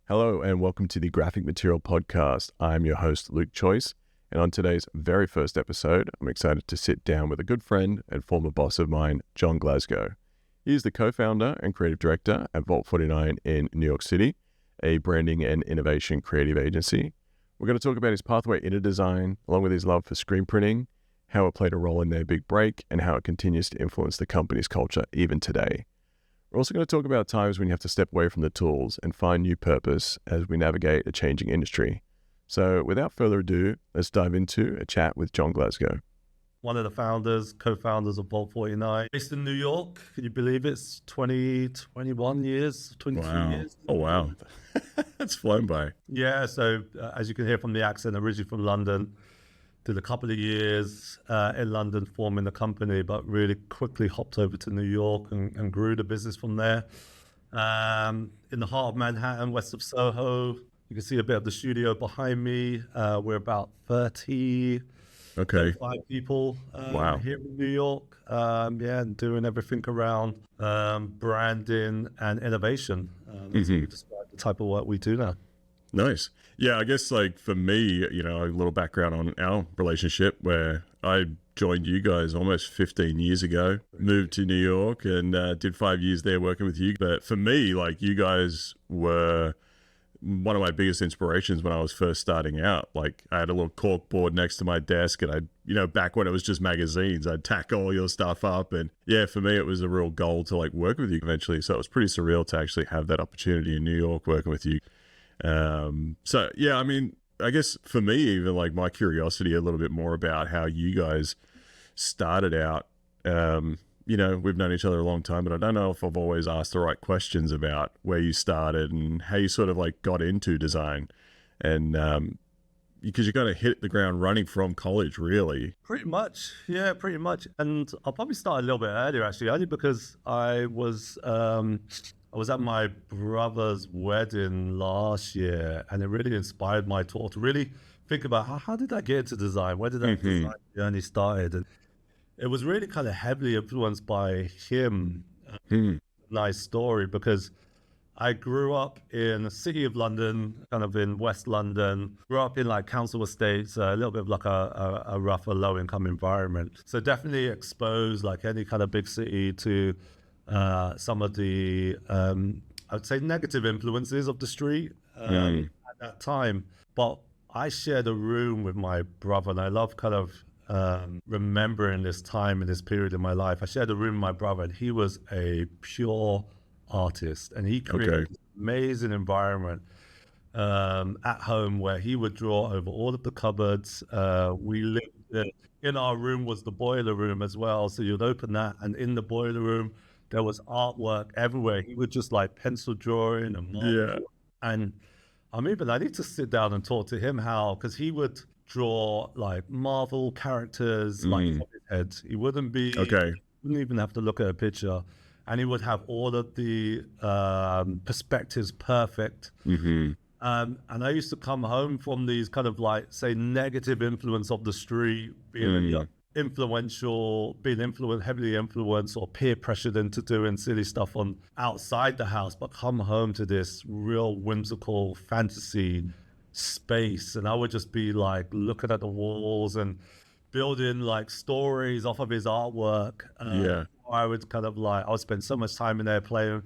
Hello and welcome to the Graphic Material Podcast. I'm your host, Luke Choice, and on today's very first episode, I'm excited to sit down with a good friend and former boss of mine, John Glasgow. He is the co-founder and creative director at Vault49 in New York City, a branding and innovation creative agency. We're going to talk about his pathway into design, along with his love for screen printing, how it played a role in their big break, and how it continues to influence the company's culture even today. We're also going to talk about times when you have to step away from the tools and find new purpose as we navigate a changing industry. So without further ado, let's dive into a chat with John Glasgow. One of the co-founders of Vault49, based in New York. Can you believe it's 21 years, 22 years? Oh, wow. That's flown by. Yeah, so as you can hear from the accent, originally from London, did a couple of years in London forming the company, but really quickly hopped over to New York and grew the business from there. In the heart of Manhattan, west of Soho, you can see a bit of the studio behind me. We're about 35 people here in New York. And doing everything around branding and innovation. That's how we describe the type of work we do now. Nice. Yeah, I guess like for me, a little background on our relationship where I joined you guys almost 15 years ago, moved to New York and did 5 years there working with you. But for me, like you guys were one of my biggest inspirations when I was first starting out. Like I had a little cork board next to my desk and back when it was just magazines, I'd tack all your stuff up. And yeah, for me, it was a real goal to like work with you eventually. So it was pretty surreal to actually have that opportunity in New York working with you. I guess for me, even like my curiosity a little bit more about how you guys started out. We've known each other a long time, but I don't know if I've always asked the right questions about where you started and how you sort of like got into design. And because you kind of hit the ground running from college, really. Pretty much. Yeah, pretty much. And I'll probably start a little bit earlier, actually, only because I was at my brother's wedding last year, and it really inspired my talk to really think about how did I get into design? Where did that design journey started? And it was really kind of heavily influenced by him. Nice story, because I grew up in the city of London, kind of in West London, grew up in like council estates, a little bit of like a rougher, low income environment. So definitely exposed, like any kind of big city, to some of the, I would say, negative influences of the street at that time. But I shared a room with my brother, and I love kind of remembering this time and this period in my life. I shared a room with my brother, and he was a pure artist, and he created this amazing environment at home where he would draw over all of the cupboards. We lived in our room was the boiler room as well, so you'd open that, and in the boiler room there was artwork everywhere. He would just like pencil drawing and mark. And I need to sit down and talk to him because he would draw like Marvel characters like from his head. He wouldn't even have to look at a picture, and he would have all of the perspectives perfect. And I used to come home from these kind of like, say, negative influence of the street, being heavily influenced or peer pressured into doing silly stuff on outside the house, but come home to this real whimsical fantasy space, and I would just be like looking at the walls and building like stories off of his artwork. I would spend so much time in there playing,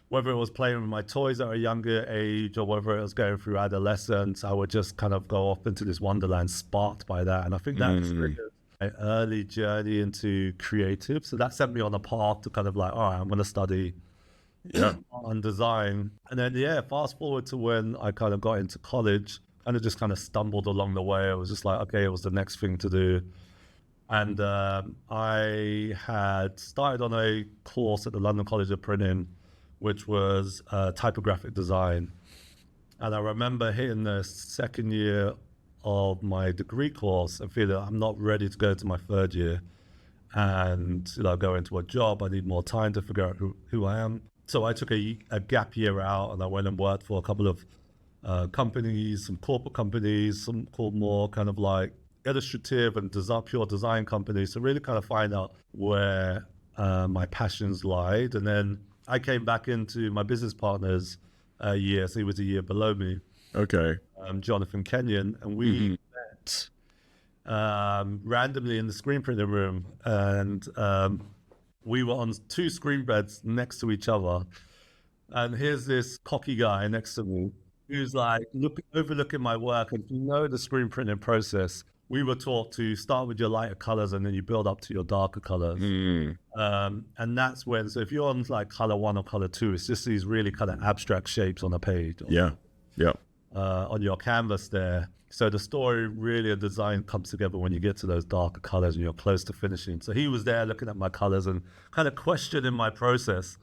whether it was playing with my toys at a younger age or whether it was going through adolescence. I would just kind of go off into this wonderland sparked by that, and I think that triggered my early journey into creative. So that sent me on a path to kind of like, all right, I'm going to study on design. And then fast forward to when I kind of got into college, and it just kind of stumbled along the way. It was just like, okay, it was the next thing to do. And I had started on a course at the London College of Printing, which was typographic design. And I remember hitting the second year of my degree course and feeling I'm not ready to go to my third year and go into a job. I need more time to figure out who I am. So I took a gap year out, and I went and worked for a couple of companies, some corporate companies, some called more kind of like illustrative and pure design companies, to really kind of find out where my passions lied. And then I came back into my business partner's year, so he was a year below me. Okay. Jonathan Kenyon, and we met randomly in the screen printing room, and we were on two screen beds next to each other. And here's this cocky guy next to me who's like overlooking my work. And if you know the screen printing process, we were taught to start with your lighter colors and then you build up to your darker colors. And that's when, so if you're on like color 1 or color 2, it's just these really kind of abstract shapes on a page. On your canvas there. So the story, really, a design comes together when you get to those darker colors and you're close to finishing. So he was there looking at my colors and kind of questioning my process.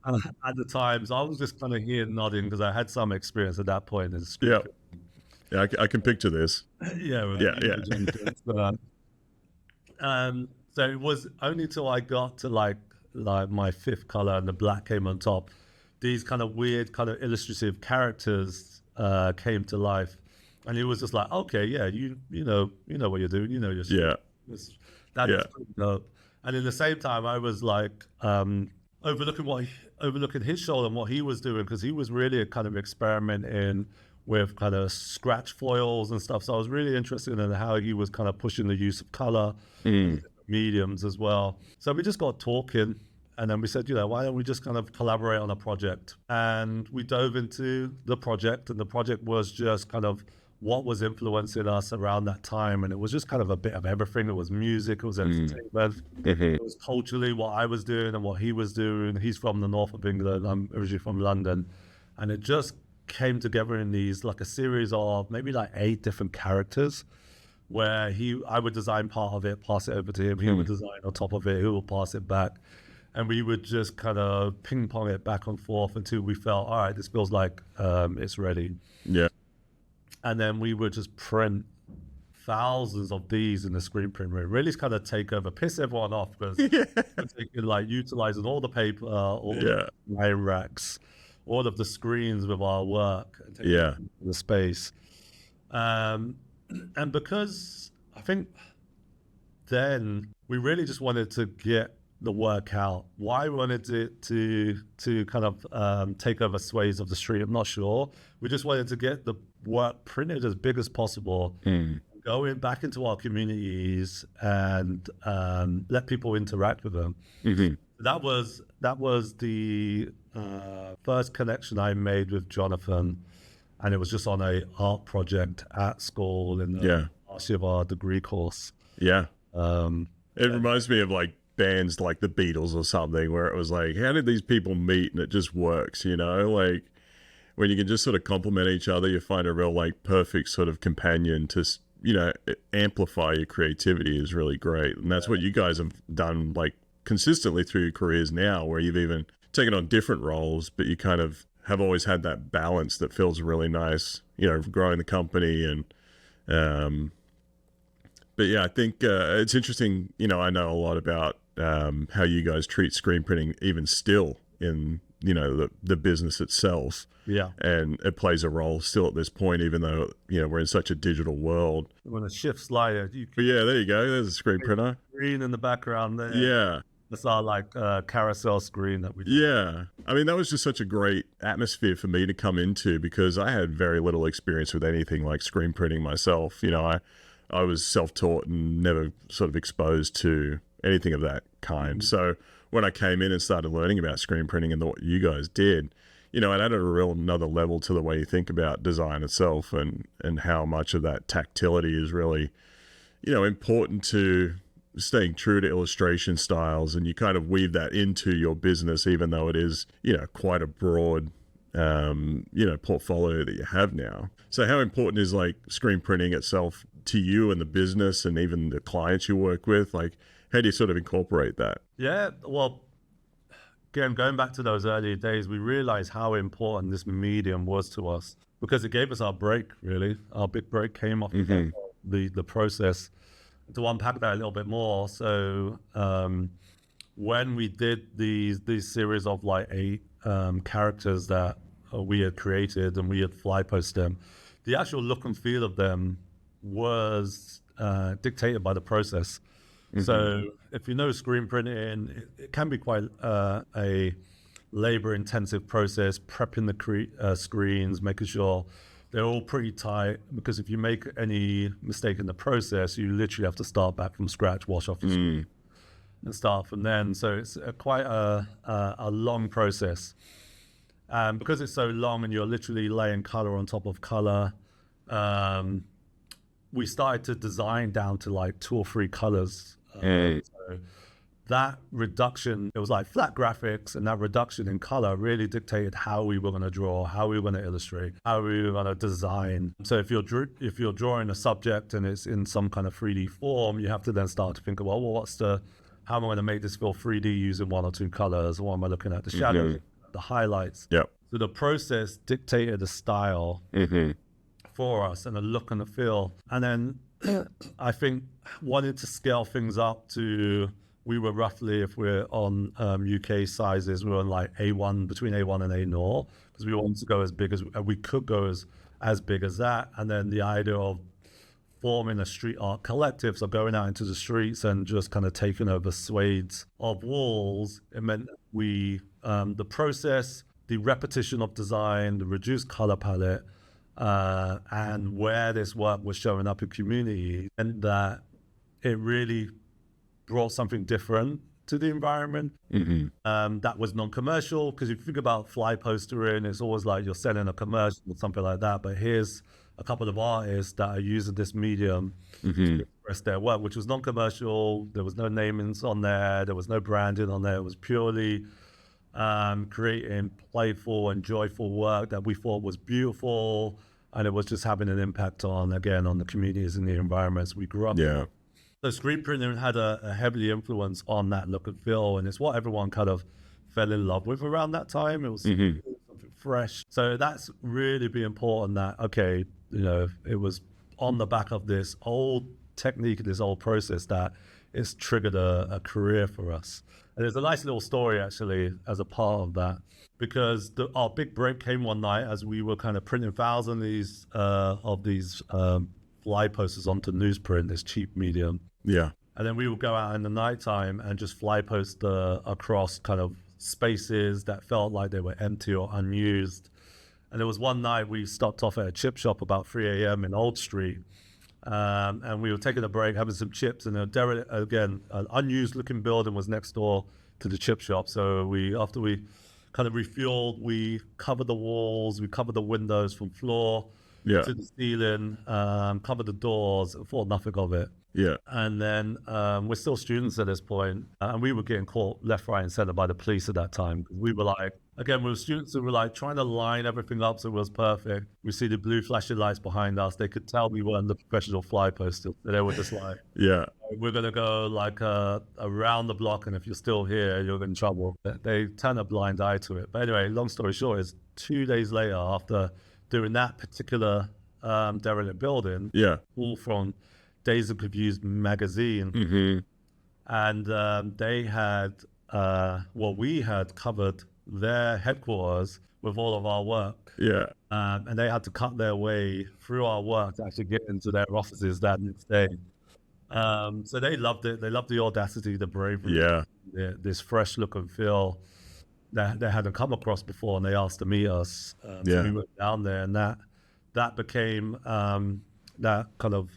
At the times, I was just kind of here nodding because I had some experience at that point in script. Yeah, I can picture this. Yeah. So it was only till I got to like my 5th color and the black came on top, these kind of weird kind of illustrative characters came to life, and it was just like, okay, yeah, you know what you're doing, you know your shit. That's pretty dope. And in the same time, I was like overlooking his shoulder and what he was doing, because he was really kind of experimenting with kind of scratch foils and stuff. So I was really interested in how he was kind of pushing the use of color, mediums as well. So we just got talking, and then we said, why don't we just kind of collaborate on a project? And we dove into the project, and the project was just kind of what was influencing us around that time. And it was just kind of a bit of everything. It was music, it was entertainment, it was culturally what I was doing and what he was doing. He's from the north of England, I'm originally from London. And it just came together in these, like a series of maybe like 8 different characters, where I would design part of it, pass it over to him, he would design on top of it, he would pass it back. And we would just kind of ping pong it back and forth until we felt, all right, this feels like it's ready. Yeah. And then we would just print thousands of these in the screen print room. Really kind of take over, piss everyone off, because like utilizing all the paper, all the line racks, all of the screens with our work, and taking the space. And because I think then we really just wanted to get the work out. Why we wanted it to kind of take over sways of the street, I'm not sure. We just wanted to get the work printed as big as possible, going back into our communities and let people interact with them. That was the first connection I made with Jonathan, and it was just on a art project at school in the last year of our degree course. It reminds me of like bands like the Beatles or something, where it was like, how did these people meet? And it just works, like when you can just sort of complement each other, you find a real like perfect sort of companion to, amplify your creativity is really great. And that's what you guys have done like consistently through your careers now, where you've even taken on different roles, but you kind of have always had that balance that feels really nice, growing the company. And but yeah, I think it's interesting. I know a lot about how you guys treat screen printing even still in the business itself. And it plays a role still at this point, even though we're in such a digital world. When a shift slider, but yeah, there you go, there's a screen printer, green in the background there. That's our like carousel screen that we do. I mean, that was just such a great atmosphere for me to come into, because I had very little experience with anything like screen printing myself. I was self-taught and never sort of exposed to anything of that kind. So when I came in and started learning about screen printing and what you guys did, it added a real another level to the way you think about design itself, and how much of that tactility is really, important to staying true to illustration styles. And you kind of weave that into your business, even though it is, quite a broad, portfolio that you have now. So how important is like screen printing itself to you and the business and even the clients you work with? Like, how do you sort of incorporate that? Well, again, going back to those early days, we realized how important this medium was to us, because it gave us our break, really. Our big break came off the process. To unpack that a little bit more, so when we did these series of like 8 characters that we had created and we had fly posted them, the actual look and feel of them was dictated by the process. So if you know screen printing, it can be quite a labor-intensive process, prepping the screens, making sure they're all pretty tight, because if you make any mistake in the process, you literally have to start back from scratch, wash off the screen and start from then. So it's quite a long process. Because it's so long and you're literally laying color on top of color, we started to design down to like 2 or 3 colors. So that reduction, it was like flat graphics, and that reduction in color really dictated how we were going to draw, how we were going to illustrate, how we were going to design. So if you're drawing a subject and it's in some kind of 3D form, you have to then start to think about, well, how am I going to make this feel 3D using 1 or 2 colors? What am I looking at? The shadows, the highlights. Yep. So the process dictated the style for us and the look and the feel. And then I think wanting to scale things up to, we were roughly, if we're on UK sizes, we were on like A1, between A1 and A0, because we wanted to go as big as we could go as big as that. And then the idea of forming a street art collective, so going out into the streets and just kind of taking over swathes of walls, it meant we, the process, the repetition of design, the reduced color palette, and where this work was showing up in community, and that it really brought something different to the environment. That was non-commercial, because if you think about fly postering, it's always like you're selling a commercial or something like that. But here's a couple of artists that are using this medium to express their work, which was non-commercial. There was no namings on there. There was no branding on there. It was purely creating playful and joyful work that we thought was beautiful, and it was just having an impact on the communities and the environments we grew up in. So screen printing had a heavily influence on that look and feel, and it's what everyone kind of fell in love with around that time. It was something fresh. So that's really be important that, okay, it was on the back of this old technique, this old process, that it's triggered a career for us. And there's a nice little story actually as a part of that, because our big break came one night as we were kind of printing thousands of these fly posters onto newsprint, this cheap medium. Yeah. And then we would go out in the nighttime and just fly post across kind of spaces that felt like they were empty or unused. And there was one night we stopped off at a chip shop about 3 a.m. in Old Street. And we were taking a break, having some chips, and an unused looking building was next door to the chip shop. So after we kind of refueled, we covered the walls, we covered the windows from floor to the ceiling, covered the doors, thought nothing of it. Yeah. And then we're still students at this point, and we were getting caught left, right, and center by the police at that time. We were like, again, we were students who were like trying to line everything up so it was perfect. We see the blue flashing lights behind us. They could tell we weren't the professional fly posters. They were just like, we're going to go like around the block, and if you're still here, you're in trouble. They turn a blind eye to it. But anyway, long story short is 2 days later, after doing that particular derelict building, all from Days of Confused magazine, and they had we had covered their headquarters with all of our work, and they had to cut their way through our work to actually get into their offices that next day. So they loved it. They loved the audacity, the bravery, this fresh look and feel that they hadn't come across before, and they asked to meet us. So we went down there, and that became that kind of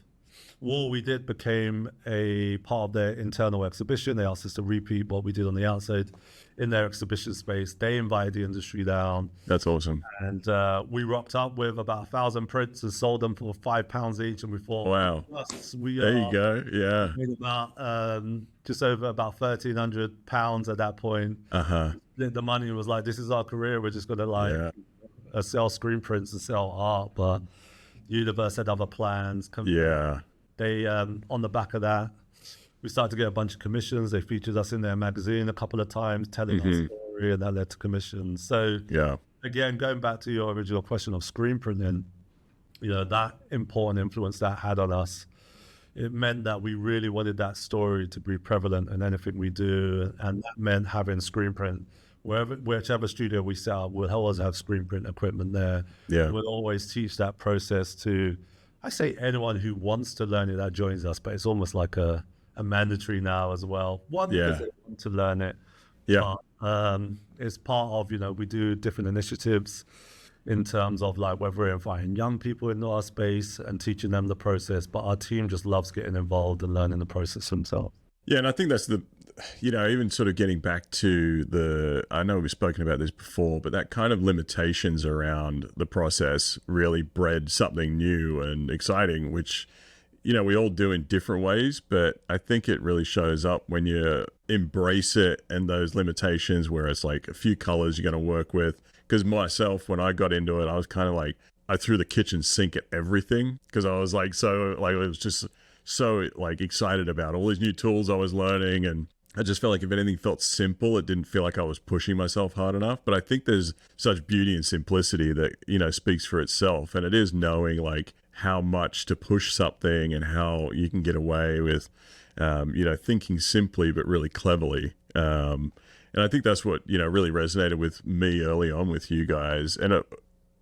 wall we did became a part of their internal exhibition. They asked us to repeat what we did on the outside in their exhibition space. They invited the industry down. That's awesome. And we rocked up with about 1,000 prints and sold them for £5 each. And we thought, wow, there you go. Yeah. Made about just over about £1,300 at that point. The money was like, this is our career. We're just going to sell screen prints and sell art. But the universe had other plans. They, on the back of that, we started to get a bunch of commissions. They featured us in their magazine a couple of times, telling our story, and that led to commissions. So, again, going back to your original question of screen printing, that important influence that had on us, it meant that we really wanted that story to be prevalent in anything we do, and that meant having screen print. Whichever studio we set up, we'll always have screen print equipment there. We'll always teach that process to, I say, anyone who wants to learn it that joins us, but it's almost like a mandatory now as well. One, because they want to learn it, Yeah. It's part of, we do different initiatives in terms of like whether we're inviting young people into our space and teaching them the process, but our team just loves getting involved and learning the process themselves. Yeah, and I think that's even sort of getting back to I know we've spoken about this before, but that kind of limitations around the process really bred something new and exciting, which, we all do in different ways, but I think it really shows up when you embrace it and those limitations where it's like a few colors you're going to work with. Because myself, when I got into it, I was kind of like, I threw the kitchen sink at everything because I was like, it was just so like excited about all these new tools I was learning. And I just felt like if anything felt simple, it didn't feel like I was pushing myself hard enough. But I think there's such beauty and simplicity that, speaks for itself. And it is knowing like how much to push something and how you can get away with, thinking simply but really cleverly. And I think that's what, really resonated with me early on with you guys. And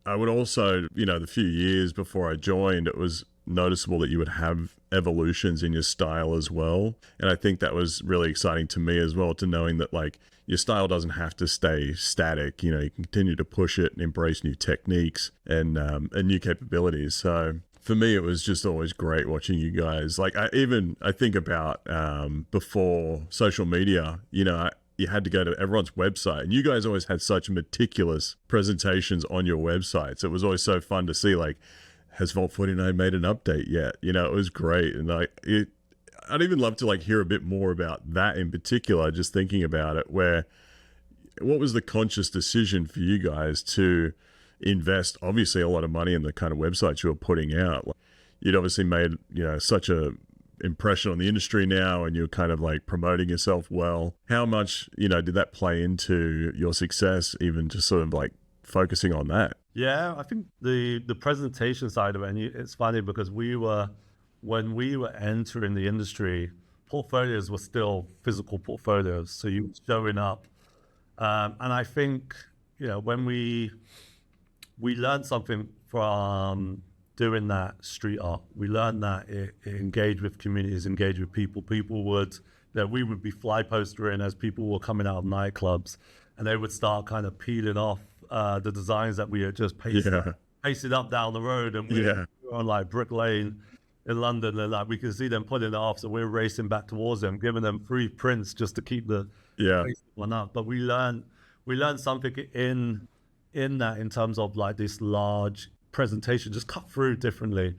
I would also, the few years before I joined, it was noticeable that you would have evolutions in your style as well. And I think that was really exciting to me as well, to knowing that like your style doesn't have to stay static. You can continue to push it and embrace new techniques and new capabilities. So for me, it was just always great watching you guys. Like I think about before social media, you had to go to everyone's website, and you guys always had such meticulous presentations on your websites. It was always so fun to see, like, has Vault49 made an update yet? It was great. And I'd even love to like hear a bit more about that in particular, just thinking about it, what was the conscious decision for you guys to invest obviously a lot of money in the kind of websites you were putting out? You'd obviously made, such a impression on the industry now, and you're kind of like promoting yourself well. How much, did that play into your success, even just sort of like focusing on that? Yeah, I think the presentation side of it, and it's funny because when we were entering the industry, portfolios were still physical portfolios. So you were showing up. And I think, when we learned something from doing that street art, we learned that it engaged with communities, engaged with people. People would, we would be fly postering as people were coming out of nightclubs, and they would start kind of peeling off the designs that we had just pasted up down the road. And we were on like Brick Lane in London, and like we could see them putting it off. So we're racing back towards them, giving them free prints just to keep the one up. But we learned something in that, in terms of like this large presentation, just cut through differently.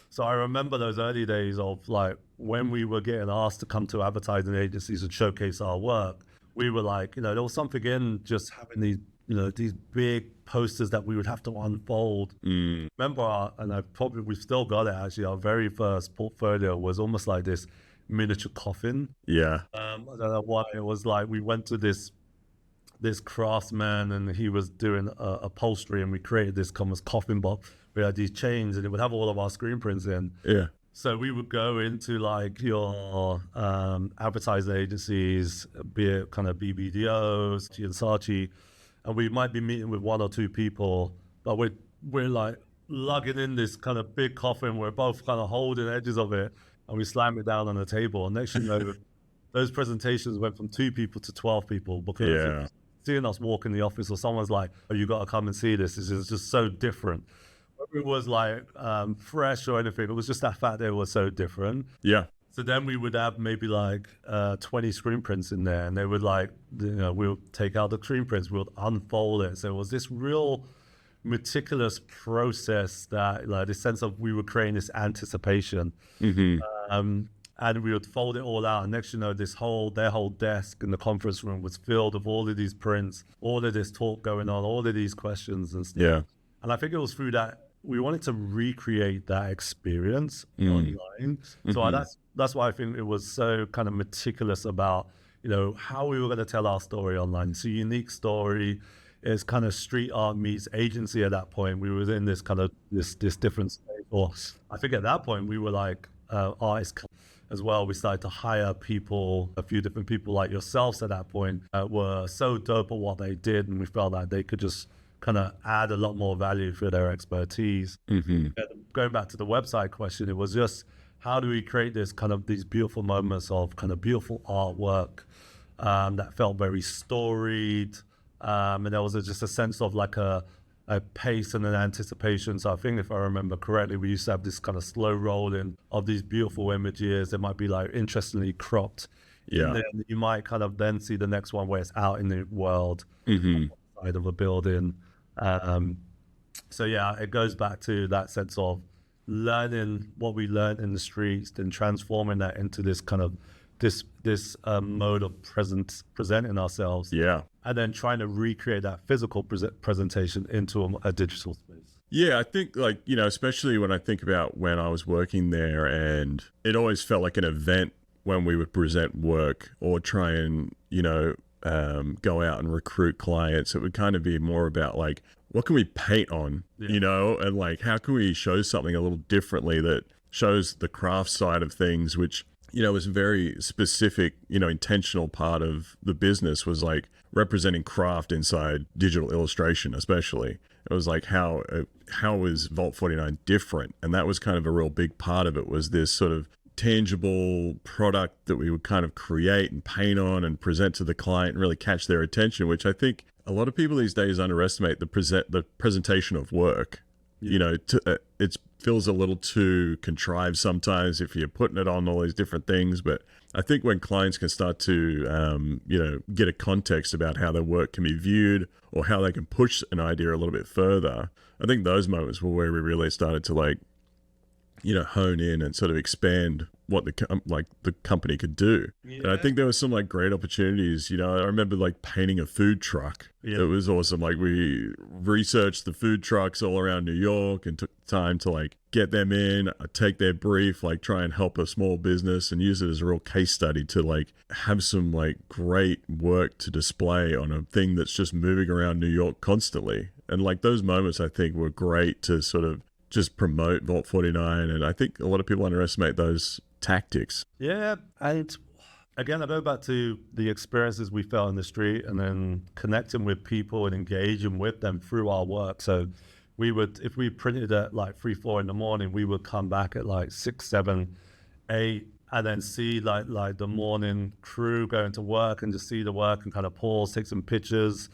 So I remember those early days of like when we were getting asked to come to advertising agencies and showcase our work, we were like, there was something in just having these big posters that we would have to unfold. Remember, we've still got it actually, our very first portfolio was almost like this miniature coffin. Yeah. I don't know why. It was like we went to this craftsman, and he was doing upholstery, and we created this coffin box. We had these chains, and it would have all of our screen prints in. Yeah. So we would go into like your advertising agencies, be it kind of BBDOs, and Saatchi, and we might be meeting with one or two people, but we're like lugging in this kind of big coffin. We're both kind of holding edges of it, and we slam it down on the table. And next thing you know, those presentations went from 2 people to 12 people, because seeing us walk in the office, or someone's like, "Oh, you got to come and see this." It's just so different. Whether it was like fresh or anything, it was just that fact that it was so different. Yeah. So then we would have maybe like 20 screen prints in there, and they would like, we'll take out the screen prints, we'll unfold it. So it was this real meticulous process, that like this sense of we were creating this anticipation. And we would fold it all out, and next their whole desk in the conference room was filled with all of these prints, all of this talk going on, all of these questions and stuff. Yeah. And I think it was through that we wanted to recreate that experience online. So that's why I think it was so kind of meticulous about, how we were going to tell our story online. It's a unique story. It's kind of street art meets agency at that point. We were in this kind of this different state. Or I think at that point we were like artists as well. We started to hire people, a few different people like yourselves at that point, were so dope at what they did, and we felt like they could just kind of add a lot more value for their expertise. Going back to the website question, it was just, how do we create this kind of these beautiful moments of kind of beautiful artwork that felt very storied. And there was just a sense of like a pace and an anticipation. So I think if I remember correctly, we used to have this kind of slow rolling of these beautiful images. It might be like interestingly cropped. Yeah. And then you might kind of then see the next one where it's out in the world, side of a building. So yeah, it goes back to that sense of learning what we learned in the streets, then transforming that into this kind of this mode of presenting ourselves. Yeah. And then trying to recreate that physical presentation into a digital space. Yeah, I think like, you know, especially when I think about when I was working there, and it always felt like an event when we would present work or try and, you know, go out and recruit clients. It would kind of be more about like, what can we paint on, you know, and like, how can we show something a little differently that shows the craft side of things, which, you know, was a very specific, you know, intentional part of the business, was like representing craft inside digital illustration, especially. It was like, how is Vault49 different? And that was kind of a real big part of it, was this sort of tangible product that we would kind of create and paint on and present to the client and really catch their attention, which I think a lot of people these days underestimate the presentation of work. You know, it feels a little too contrived sometimes if you're putting it on all these different things. But I think when clients can start to, you know, get a context about how their work can be viewed or how they can push an idea a little bit further, I think those moments were where we really started to like, you know, hone in and sort of expand what the company could do. Yeah. And I think there was some like great opportunities. You know, I remember like painting a food truck. Yeah. It was awesome. Like we researched the food trucks all around New York and took time to like get them in, take their brief, like try and help a small business and use it as a real case study to like have some like great work to display on a thing that's just moving around New York constantly. And like those moments I think were great to sort of just promote Vault49, and I think a lot of people underestimate those tactics. Yeah, and again, I go back to the experiences we felt in the street and then connecting with people and engaging with them through our work. So we would, if we printed at like 3, 4 in the morning, we would come back at like 6, 7, 8, and then see like the morning crew going to work and just see the work and kind of pause, take some pictures.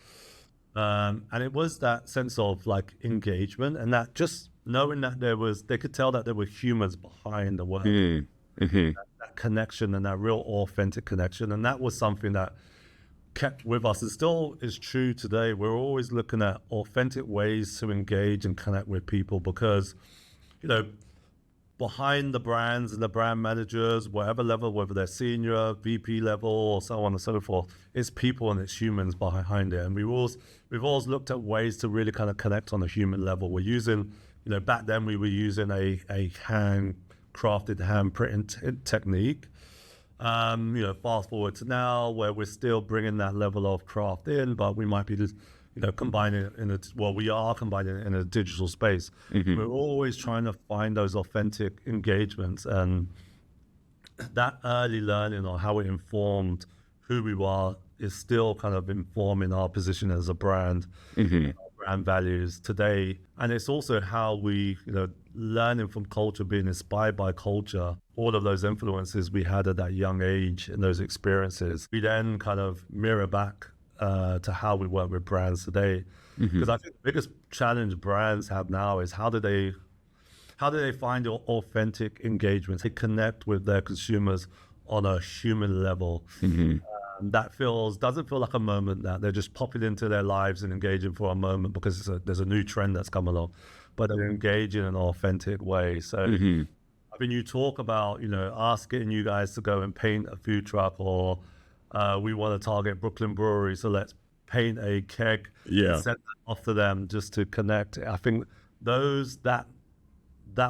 And it was that sense of like engagement, and that just knowing that they could tell that there were humans behind the work, that connection and that real authentic connection. And that was something that kept with us. It still is true today. We're always looking at authentic ways to engage and connect with people, because, you know, behind the brands and the brand managers, whatever level, whether they're senior, VP level, or so on and so forth, it's people and it's humans behind it. And we've always looked at ways to really kind of connect on a human level. We're using, you know, back then we were using a handcrafted, hand-printed technique. You know, fast forward to now where we're still bringing that level of craft in, but we might be just, you know, combining it we are combining it in a digital space. We're always trying to find those authentic engagements, and that early learning on how it informed who we are is still kind of informing our position as a brand, our brand values today. And it's also how we, you know, learning from culture, being inspired by culture, all of those influences we had at that young age and those experiences, we then kind of mirror back to how we work with brands today. Because I think the biggest challenge brands have now is how do they find authentic engagement? They connect with their consumers on a human level. That doesn't feel like a moment that they're just popping into their lives and engaging for a moment because there's a new trend that's come along, but they're engaging in an authentic way. So I mean, you talk about, you know, us getting you guys to go and paint a food truck, or we want to target Brooklyn Brewery, so let's paint a keg and send that off to them just to connect. I think that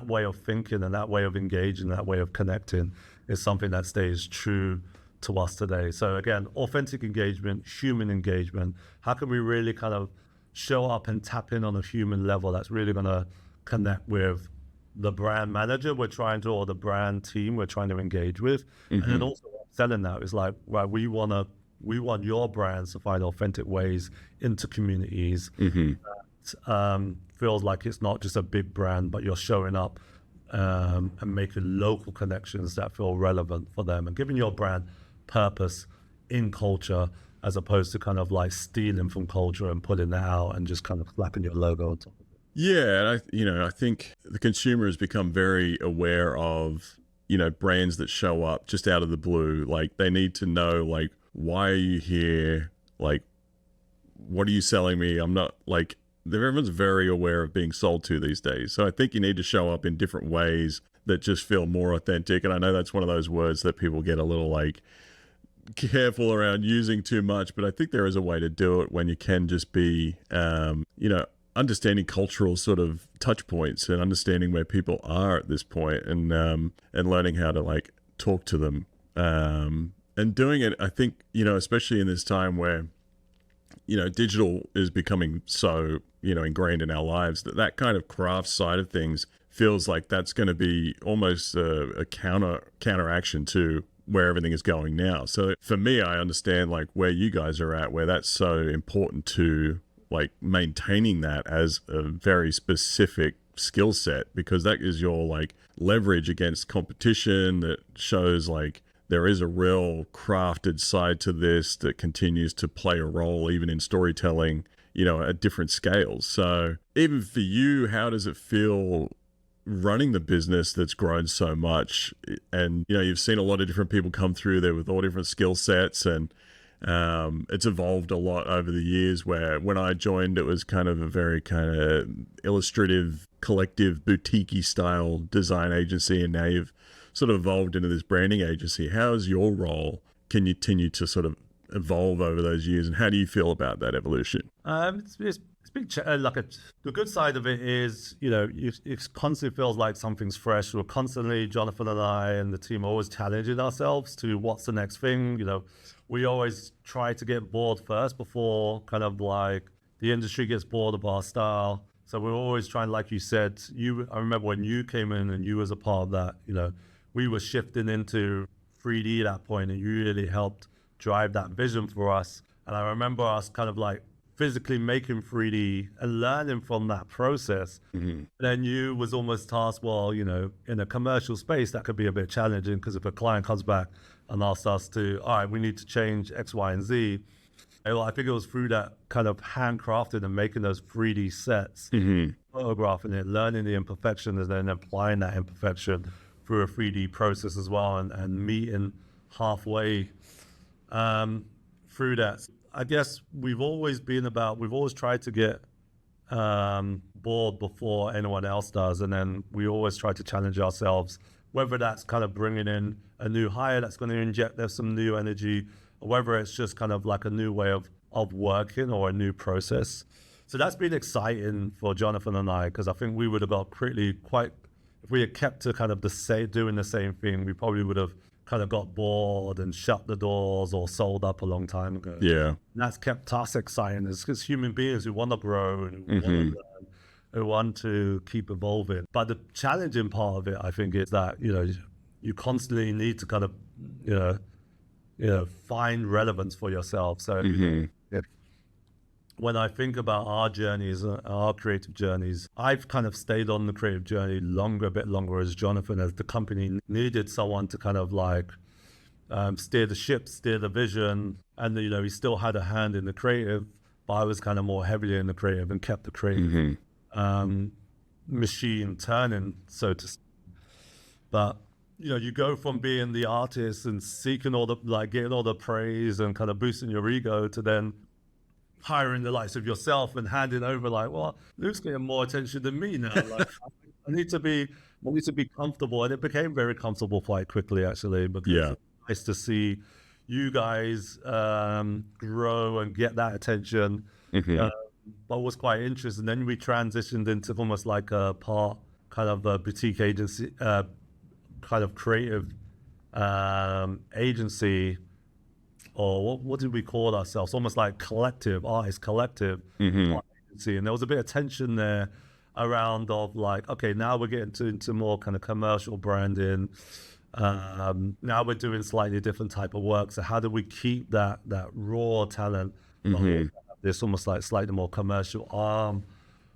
way of thinking and that way of engaging, that way of connecting is something that stays true to us today. So again, authentic engagement, human engagement. How can we really kind of show up and tap in on a human level that's really going to connect with the brand manager or the brand team we're trying to engage with? And then also selling that is like, right, we want your brands to find authentic ways into communities that feels like it's not just a big brand, but you're showing up and making local connections that feel relevant for them and giving your brand purpose in culture, as opposed to kind of like stealing from culture and putting that out and just kind of slapping your logo on top of it. Yeah, and I think the consumer has become very aware of, brands that show up just out of the blue. Like, they need to know, like, why are you here? Like, what are you selling me? I'm not like, everyone's very aware of being sold to these days. So I think you need to show up in different ways that just feel more authentic. And I know that's one of those words that people get a little like careful around using too much, but I think there is a way to do it when you can just be, understanding cultural sort of touch points and understanding where people are at this point, and learning how to like talk to them, and doing it. I think, especially in this time where, digital is becoming so, ingrained in our lives, that kind of craft side of things feels like that's going to be almost a counteraction to where everything is going now. So for me, I understand like where you guys are at, where that's so important to like maintaining that as a very specific skill set, because that is your like leverage against competition that shows like there is a real crafted side to this that continues to play a role even in storytelling, at different scales. So even for you, how does it feel running the business that's grown so much? And, you've seen a lot of different people come through there with all different skill sets, and it's evolved a lot over the years, where when I joined, it was kind of a very kind of illustrative, collective, boutique-y style design agency. And now you've sort of evolved into this branding agency. How has your role continued to sort of evolve over those years, and how do you feel about that evolution? It's been the good side of it is, it constantly feels like something's fresh. We're constantly, Jonathan and I and the team are always challenging ourselves to what's the next thing. We always try to get bored first before kind of like the industry gets bored of our style. So we're always trying, like you said, I remember when you came in and you was a part of that, we were shifting into 3D at that point, and you really helped drive that vision for us. And I remember us kind of like physically making 3D and learning from that process. Mm-hmm. Then you was almost tasked, well, in a commercial space, that could be a bit challenging, because if a client comes back and asks us to, all right, we need to change X, Y, and Z. I think it was through that kind of handcrafted and making those 3D sets, mm-hmm. photographing it, learning the imperfection, and then applying that imperfection through a 3D process as well, and meeting halfway through that. I guess we've always tried to get bored before anyone else does, and then we always try to challenge ourselves, whether that's kind of bringing in a new hire that's going to inject there's some new energy, or whether it's just kind of like a new way of working or a new process. So that's been exciting for Jonathan and I, because I think we would have got if we had kept to kind of doing the same thing, we probably would have kind of got bored and shut the doors or sold up a long time ago. Yeah. And that's kept us exciting as human beings who want to grow and who want to learn, who want to keep evolving. But the challenging part of it, I think, is that, you constantly need to kind of, find relevance for yourself. So when I think about our journeys, our creative journeys, I've kind of stayed on the creative journey a bit longer as Jonathan, as the company needed someone to kind of like steer the ship, steer the vision. And, he still had a hand in the creative, but I was kind of more heavily in the creative and kept the creative machine turning, so to speak. But, you go from being the artist and seeking getting all the praise and kind of boosting your ego, to then hiring the likes of yourself and handing over well, Luke's getting more attention than me now. I need to be comfortable. And it became very comfortable quite quickly, actually, because it's nice to see you guys grow and get that attention. But it was quite interesting. Then we transitioned into almost like a part kind of a boutique agency, kind of creative agency, or what did we call ourselves? Almost like artist collective agency. And there was a bit of tension there around of like, okay, now we're getting into more kind of commercial branding. Now we're doing slightly different type of work. So how do we keep that raw talent, this almost like slightly more commercial arm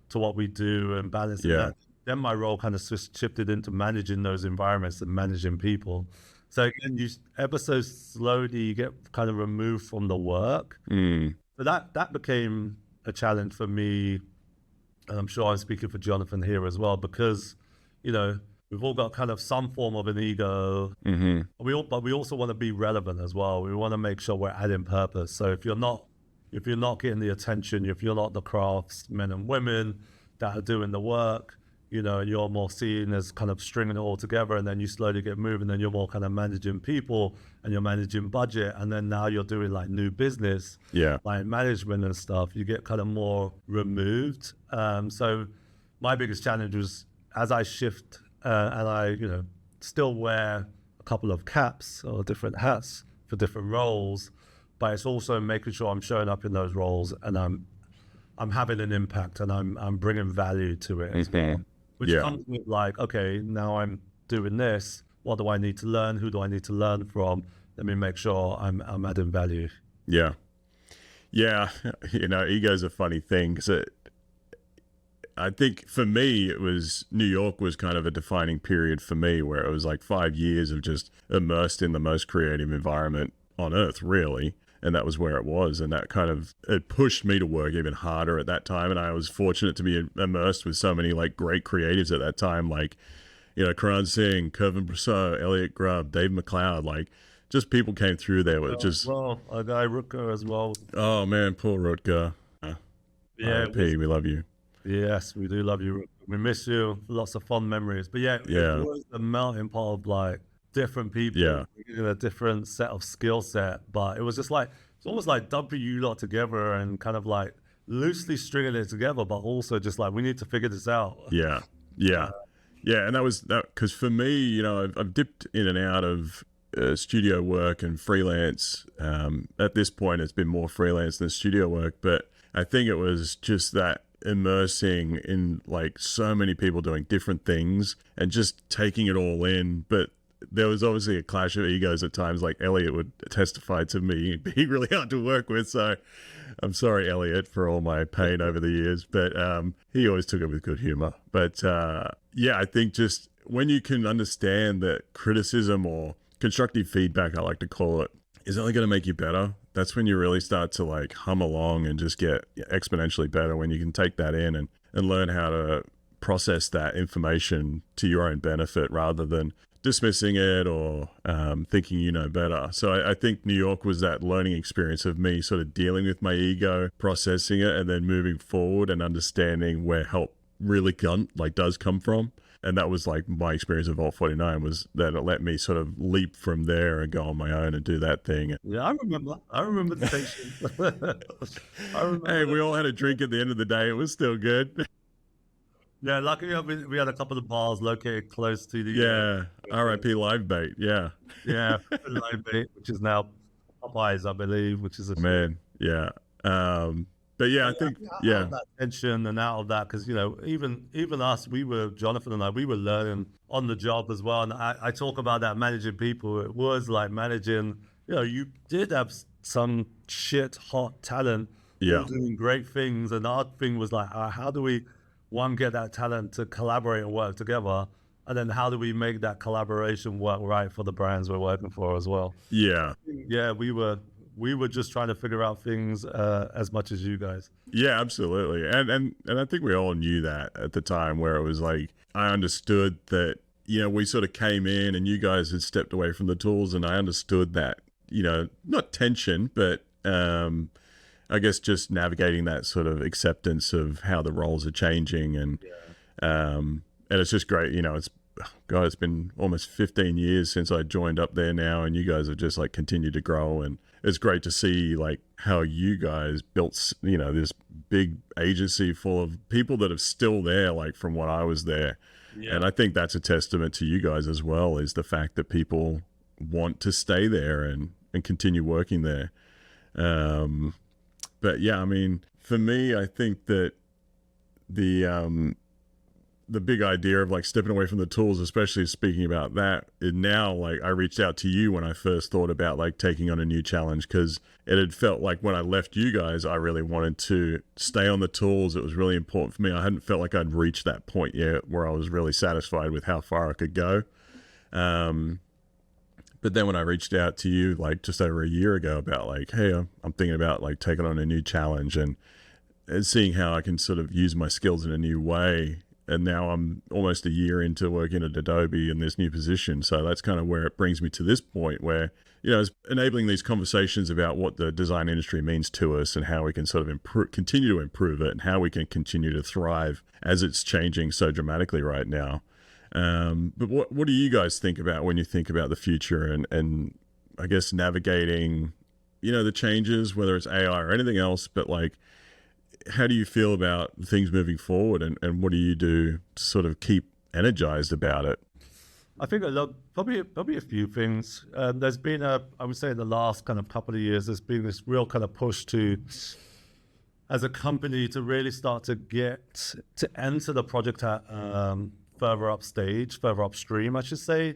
to what we do, and balancing that? Then my role kind of shifted into managing those environments and managing people. So again, you ever so slowly you get kind of removed from the work. So that became a challenge for me, and I'm sure I'm speaking for Jonathan here as well, because we've all got kind of some form of an ego. But we also want to be relevant as well. We want to make sure we're adding purpose. So if you're not getting the attention, if you're not the craftsmen and women that are doing the work, and you're more seen as kind of stringing it all together, and then you slowly get moving, and you're more kind of managing people and you're managing budget, and then now you're doing like new business, like management and stuff, you get kind of more removed. So my biggest challenge was, as I shift and I, still wear a couple of caps or different hats for different roles, but it's also making sure I'm showing up in those roles and I'm having an impact and I'm bringing value to it as well. Which comes with like, okay, now I'm doing this. What do I need to learn? Who do I need to learn from? Let me make sure I'm adding value. Yeah. Ego's a funny thing, because I think for me, New York was kind of a defining period for me, where it was like 5 years of just immersed in the most creative environment on earth, really. And that was where it was. And that it pushed me to work even harder at that time. And I was fortunate to be immersed with so many like great creatives at that time, like, Karan Singh, Kevin Brousseau, Elliot Grubb, Dave McLeod, like just people came through there with just... Well, a guy Rutger as well. Oh man, poor Rutger. R.I.P., we love you. Yes, we do love you. We miss you. Lots of fond memories. But it was a melting pot of like different people, a different set of skill set. But it was just like, it's almost like dumping you lot together and kind of like loosely stringing it together, but also just like, we need to figure this out. Yeah. And that was that, because for me, I've dipped in and out of studio work and freelance. At this point, it's been more freelance than studio work, but I think it was just that immersing in like so many people doing different things and just taking it all in. But there was obviously a clash of egos at times, like Elliot would testify to me being really hard to work with. So I'm sorry, Elliot, for all my pain over the years, but he always took it with good humor. But I think just when you can understand that criticism or constructive feedback, I like to call it, is only going to make you better. That's when you really start to like hum along and just get exponentially better, when you can take that in and learn how to process that information to your own benefit rather than dismissing it or thinking you know better. So I think New York was that learning experience of me sort of dealing with my ego, processing it, and then moving forward and understanding where help really does come from. And that was like my experience of Vault49, was that it let me sort of leap from there and go on my own and do that thing. Yeah, I remember the station. Hey, we all had a drink at the end of the day. It was still good. Yeah, luckily we had a couple of bars located close to the... R.I.P. Live Bait, Yeah, Live Bait, which is now Popeyes, I believe, which is a... Man, yeah. But I think, out of that tension and out of that, because, even us, Jonathan and I, we were learning on the job as well. And I talk about that managing people. It was like managing, you did have some shit hot talent doing great things. And our thing was like, how do we, one, get that talent to collaborate and work together? And then how do we make that collaboration work right for the brands we're working for as well? Yeah, we were just trying to figure out things as much as you guys. Yeah, absolutely. And I think we all knew that at the time, where it was like, I understood that, we sort of came in and you guys had stepped away from the tools, and I understood that, not tension, but I guess just navigating that sort of acceptance of how the roles are changing. And it's just great, it's been almost 15 years since I joined up there now, and you guys have just like continued to grow, and it's great to see like how you guys built, this big agency full of people that are still there, like from when I was there. Yeah. And I think that's a testament to you guys as well, is the fact that people want to stay there and continue working there. But yeah, I mean, for me, I think that the big idea of like stepping away from the tools, especially speaking about that, is now like I reached out to you when I first thought about like taking on a new challenge, because it had felt like when I left you guys, I really wanted to stay on the tools. It was really important for me. I hadn't felt like I'd reached that point yet where I was really satisfied with how far I could go. But But then when I reached out to you like just over a year ago about like, hey, I'm thinking about like taking on a new challenge and seeing how I can sort of use my skills in a new way. And now I'm almost a year into working at Adobe in this new position. So that's kind of where it brings me to this point where, it's enabling these conversations about what the design industry means to us and how we can sort of continue to improve it and how we can continue to thrive as it's changing so dramatically right now. But what do you guys think about when you think about the future and I guess navigating, the changes, whether it's AI or anything else, but like, how do you feel about things moving forward and what do you do to sort of keep energized about it? I think probably a few things. There's been I would say in the last kind of couple of years, there's been this real kind of push as a company to really start to enter the project at further upstream, I should say,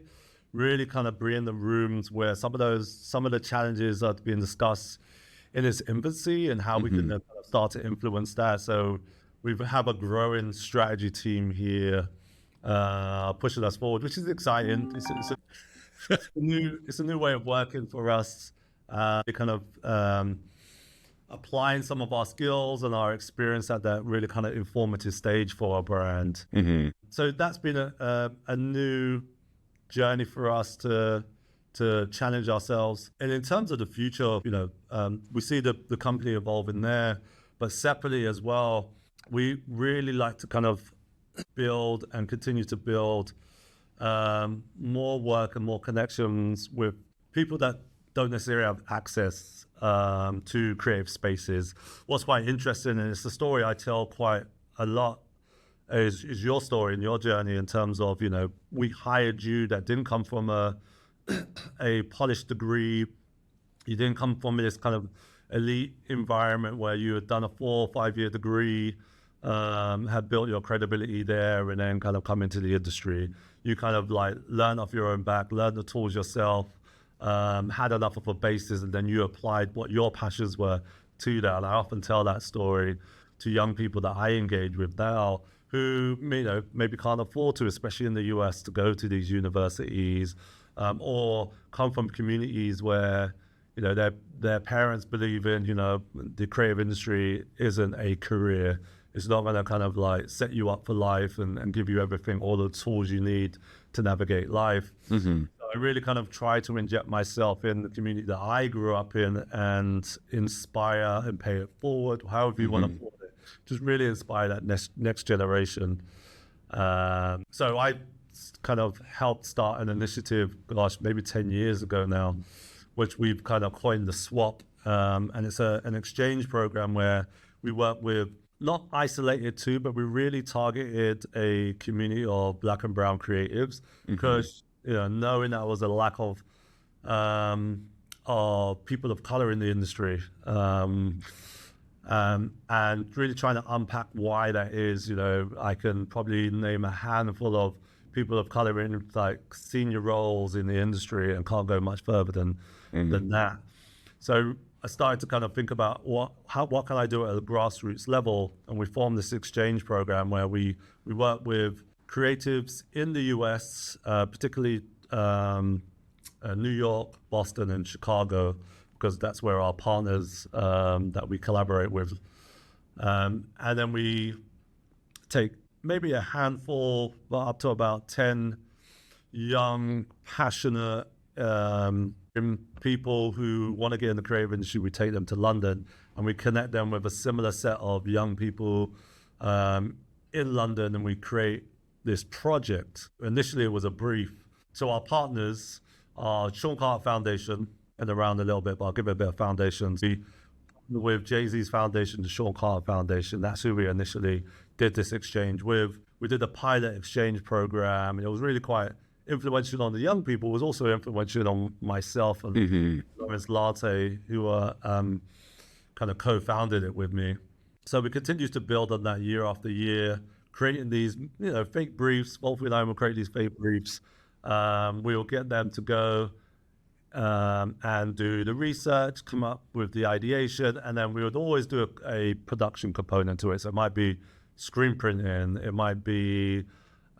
really kind of be in the rooms where some of the challenges are being discussed in its infancy and how we can start to influence that. So we have a growing strategy team here pushing us forward, which is exciting. It's a new way of working for us. Kind of applying some of our skills and our experience at that really kind of informative stage for our brand. So that's been a new journey for us to challenge ourselves. And in terms of the future, we see the company evolving there, but separately as well, we really like to kind of build and continue to build more work and more connections with people that don't necessarily have access to creative spaces. What's quite interesting, and it's a story I tell quite a lot, is your story and your journey in terms of, we hired you that didn't come from a polished degree. You didn't come from this kind of elite environment where you had done a 4 or 5 year degree, had built your credibility there, and then kind of come into the industry. You kind of like learn off your own back, learn the tools yourself, had enough of a basis, and then you applied what your passions were to that. And I often tell that story to young people that I engage with now who, maybe can't afford to, especially in the US, to go to these universities, or come from communities where, their parents believe in, the creative industry isn't a career. It's not going to kind of like set you up for life and give you everything, all the tools you need to navigate life. So I really kind of try to inject myself in the community that I grew up in and inspire and pay it forward, however you want to put it. Just really inspire that next generation. So I kind of helped start an initiative, maybe 10 years ago now, which we've kind of coined the SWAP. And it's an exchange program where we work with, not isolated to, but we really targeted a community of Black and brown creatives because, knowing that was a lack of people of color in the industry, and really trying to unpack why that is. I can probably name a handful of people of color in like senior roles in the industry and can't go much further than that. So I started to kind of think about what can I do at a grassroots level, and we formed this exchange program where we work with creatives in the US, particularly New York, Boston, and Chicago, because that's where our partners that we collaborate with. And then we take maybe a handful, up to about 10 young, passionate people who want to get in the creative industry. We take them to London and we connect them with a similar set of young people in London, and we create this project. Initially, it was a brief. So our partners are Sean Carter Foundation, and around a little bit, but I'll give it a bit of foundations. With Jay-Z's foundation, the Sean Carter Foundation, that's who we initially did this exchange with. We did a pilot exchange program, and it was really quite influential on the young people. It was also influential on myself and Lawrence Latte, who kind of co-founded it with me. So we continued to build on that year after year, creating these, fake briefs. Vault49 will create these fake briefs. We will get them to go and do the research, come up with the ideation, and then we would always do a production component to it. So it might be screen printing, it might be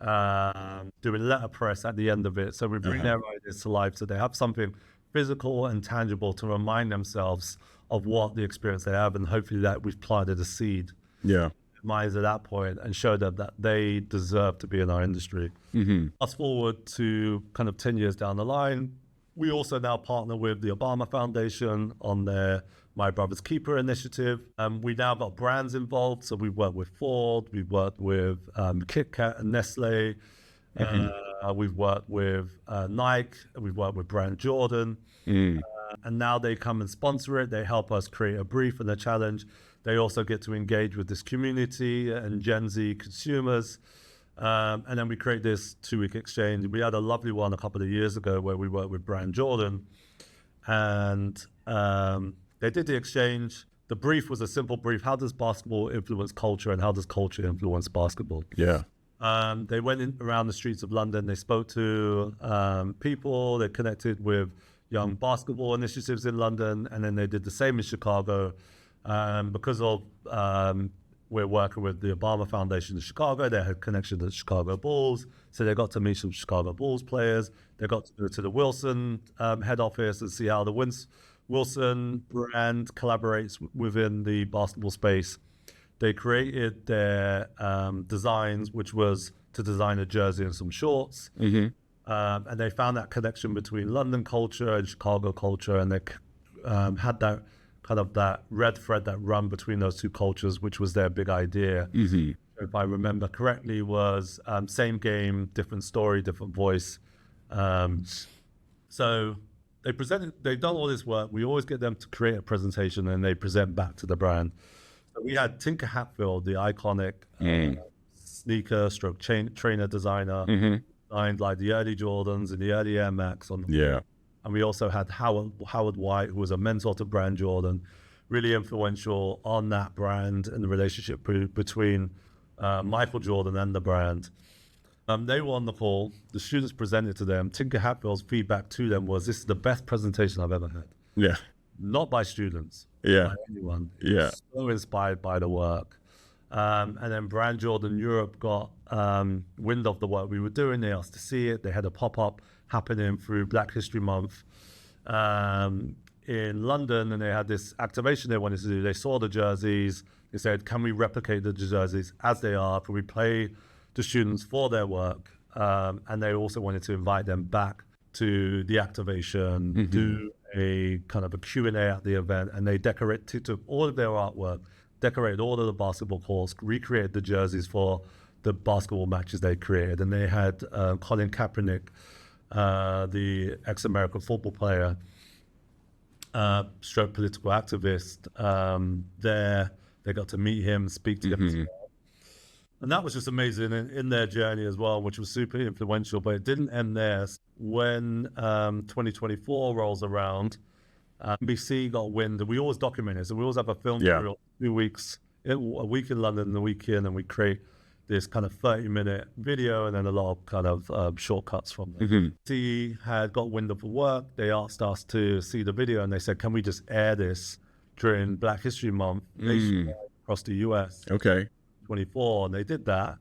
doing letterpress at the end of it. So we bring their ideas to life so they have something physical and tangible to remind themselves of what the experience they have, and hopefully that we've planted a seed minds at that point and show them that they deserve to be in our industry. Fast forward to kind of 10 years down the line, we also now partner with the Obama Foundation on their My Brother's Keeper initiative. We now got brands involved, so we've worked with Ford, we've worked with Kit Kat and Nestle, we've worked with Nike, we've worked with brand Jordan, and now they come and sponsor it. They help us create a brief and a challenge. They also get to engage with this community and Gen Z consumers. And then we create this 2-week exchange. We had a lovely one a couple of years ago where we worked with brand Jordan, and they did the exchange. The brief was a simple brief. How does basketball influence culture, and how does culture influence basketball? They went around the streets of London. They spoke to people. They connected with young basketball initiatives in London, and then they did the same in Chicago. Because of we're working with the Obama Foundation in Chicago, they had connection to the Chicago Bulls, so they got to meet some Chicago Bulls players. They got to go to the Wilson head office and see how the Wilson brand collaborates within the basketball space. They created their designs, which was to design a jersey and some shorts. And they found that connection between London culture and Chicago culture, and they had that kind of that red thread that run between those two cultures, which was their big idea. If I remember correctly, was same game, different story, different voice. So they've done all this work. We always get them to create a presentation and they present back to the brand. So we had Tinker Hatfield, the iconic sneaker stroke trainer designer, designed like the early Jordans and the early Air Max on the And we also had Howard White, who was a mentor to brand Jordan, really influential on that brand and the relationship between Michael Jordan and the brand. They were on the call. The students presented to them. Tinker Hatfield's feedback to them was, "This is the best presentation I've ever had." Not by students, by anyone. So inspired by the work. And then brand Jordan Europe got wind of the work we were doing. They asked to see it. They had a pop-up happening through Black History Month in London, and they had this activation they wanted to do. They saw the jerseys. They said, "Can we replicate the jerseys as they are? Can we pay the students for their work?" And they also wanted to invite them back to the activation, do a kind of a Q&A at the event, and they took all of their artwork, decorated all of the basketball courts, recreated the jerseys for the basketball matches they created. And they had Colin Kaepernick, the ex-American football player, stroke political activist, there. They got to meet him, speak to him as well. And that was just amazing in their journey as well, which was super influential. But it didn't end there. When 2024 rolls around, NBC got wind, and we always document it. So we always have a film reel, 2 weeks, a week in London and a week in, and we create this kind of 30-minute video and then a lot of kind of shortcuts from them. NBC had got wind of the work. They asked us to see the video, and they said, "Can we just air this during Black History Month nationwide across the US?" 24, and they did that,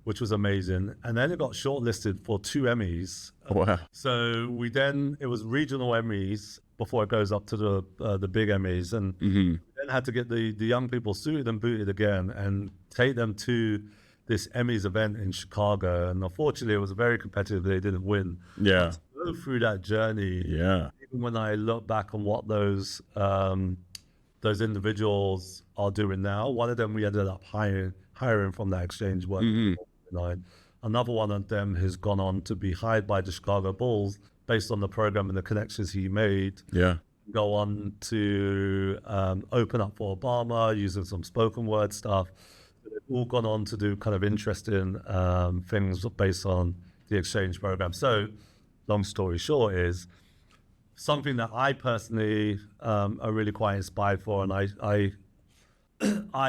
which was amazing. And then it got shortlisted for 2 Emmys. Wow. So it was regional Emmys before it goes up to the big Emmys. And we then had to get the young people suited and booted again and take them to this Emmys event in Chicago. And unfortunately, it was very competitive. They didn't win. But to go through that journey, even when I look back on what those individuals are doing now, one of them we ended up hiring from that exchange work. Another one of them has gone on to be hired by the Chicago Bulls based on the program and the connections he made. Go on to open up for Obama using some spoken word stuff. So they've all gone on to do kind of interesting things based on the exchange program. So long story short is something that I personally are really quite inspired for, and I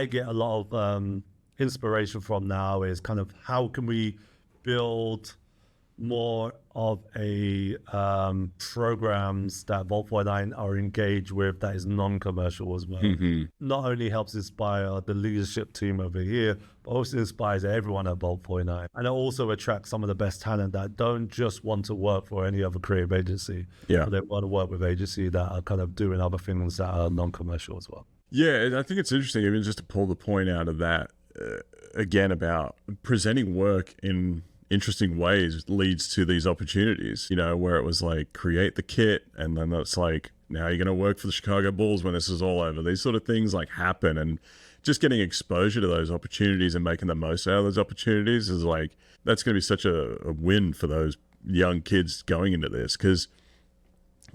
get a lot of inspiration from now is kind of how can we build more of a programs that Vault49 are engaged with that is non-commercial as well. Not only helps inspire the leadership team over here, but also inspires everyone at Vault49. And it also attracts some of the best talent that don't just want to work for any other creative agency. Yeah. But they want to work with agencies that are kind of doing other things that are non-commercial as well. Yeah, and I think it's interesting, even just to pull the point out of that, again, about presenting work in interesting ways leads to these opportunities, where it was like, create the kit, and then it's like, now you're going to work for the Chicago Bulls when this is all over. These sort of things like happen, and just getting exposure to those opportunities and making the most out of those opportunities is like, that's going to be such a win for those young kids going into this. Because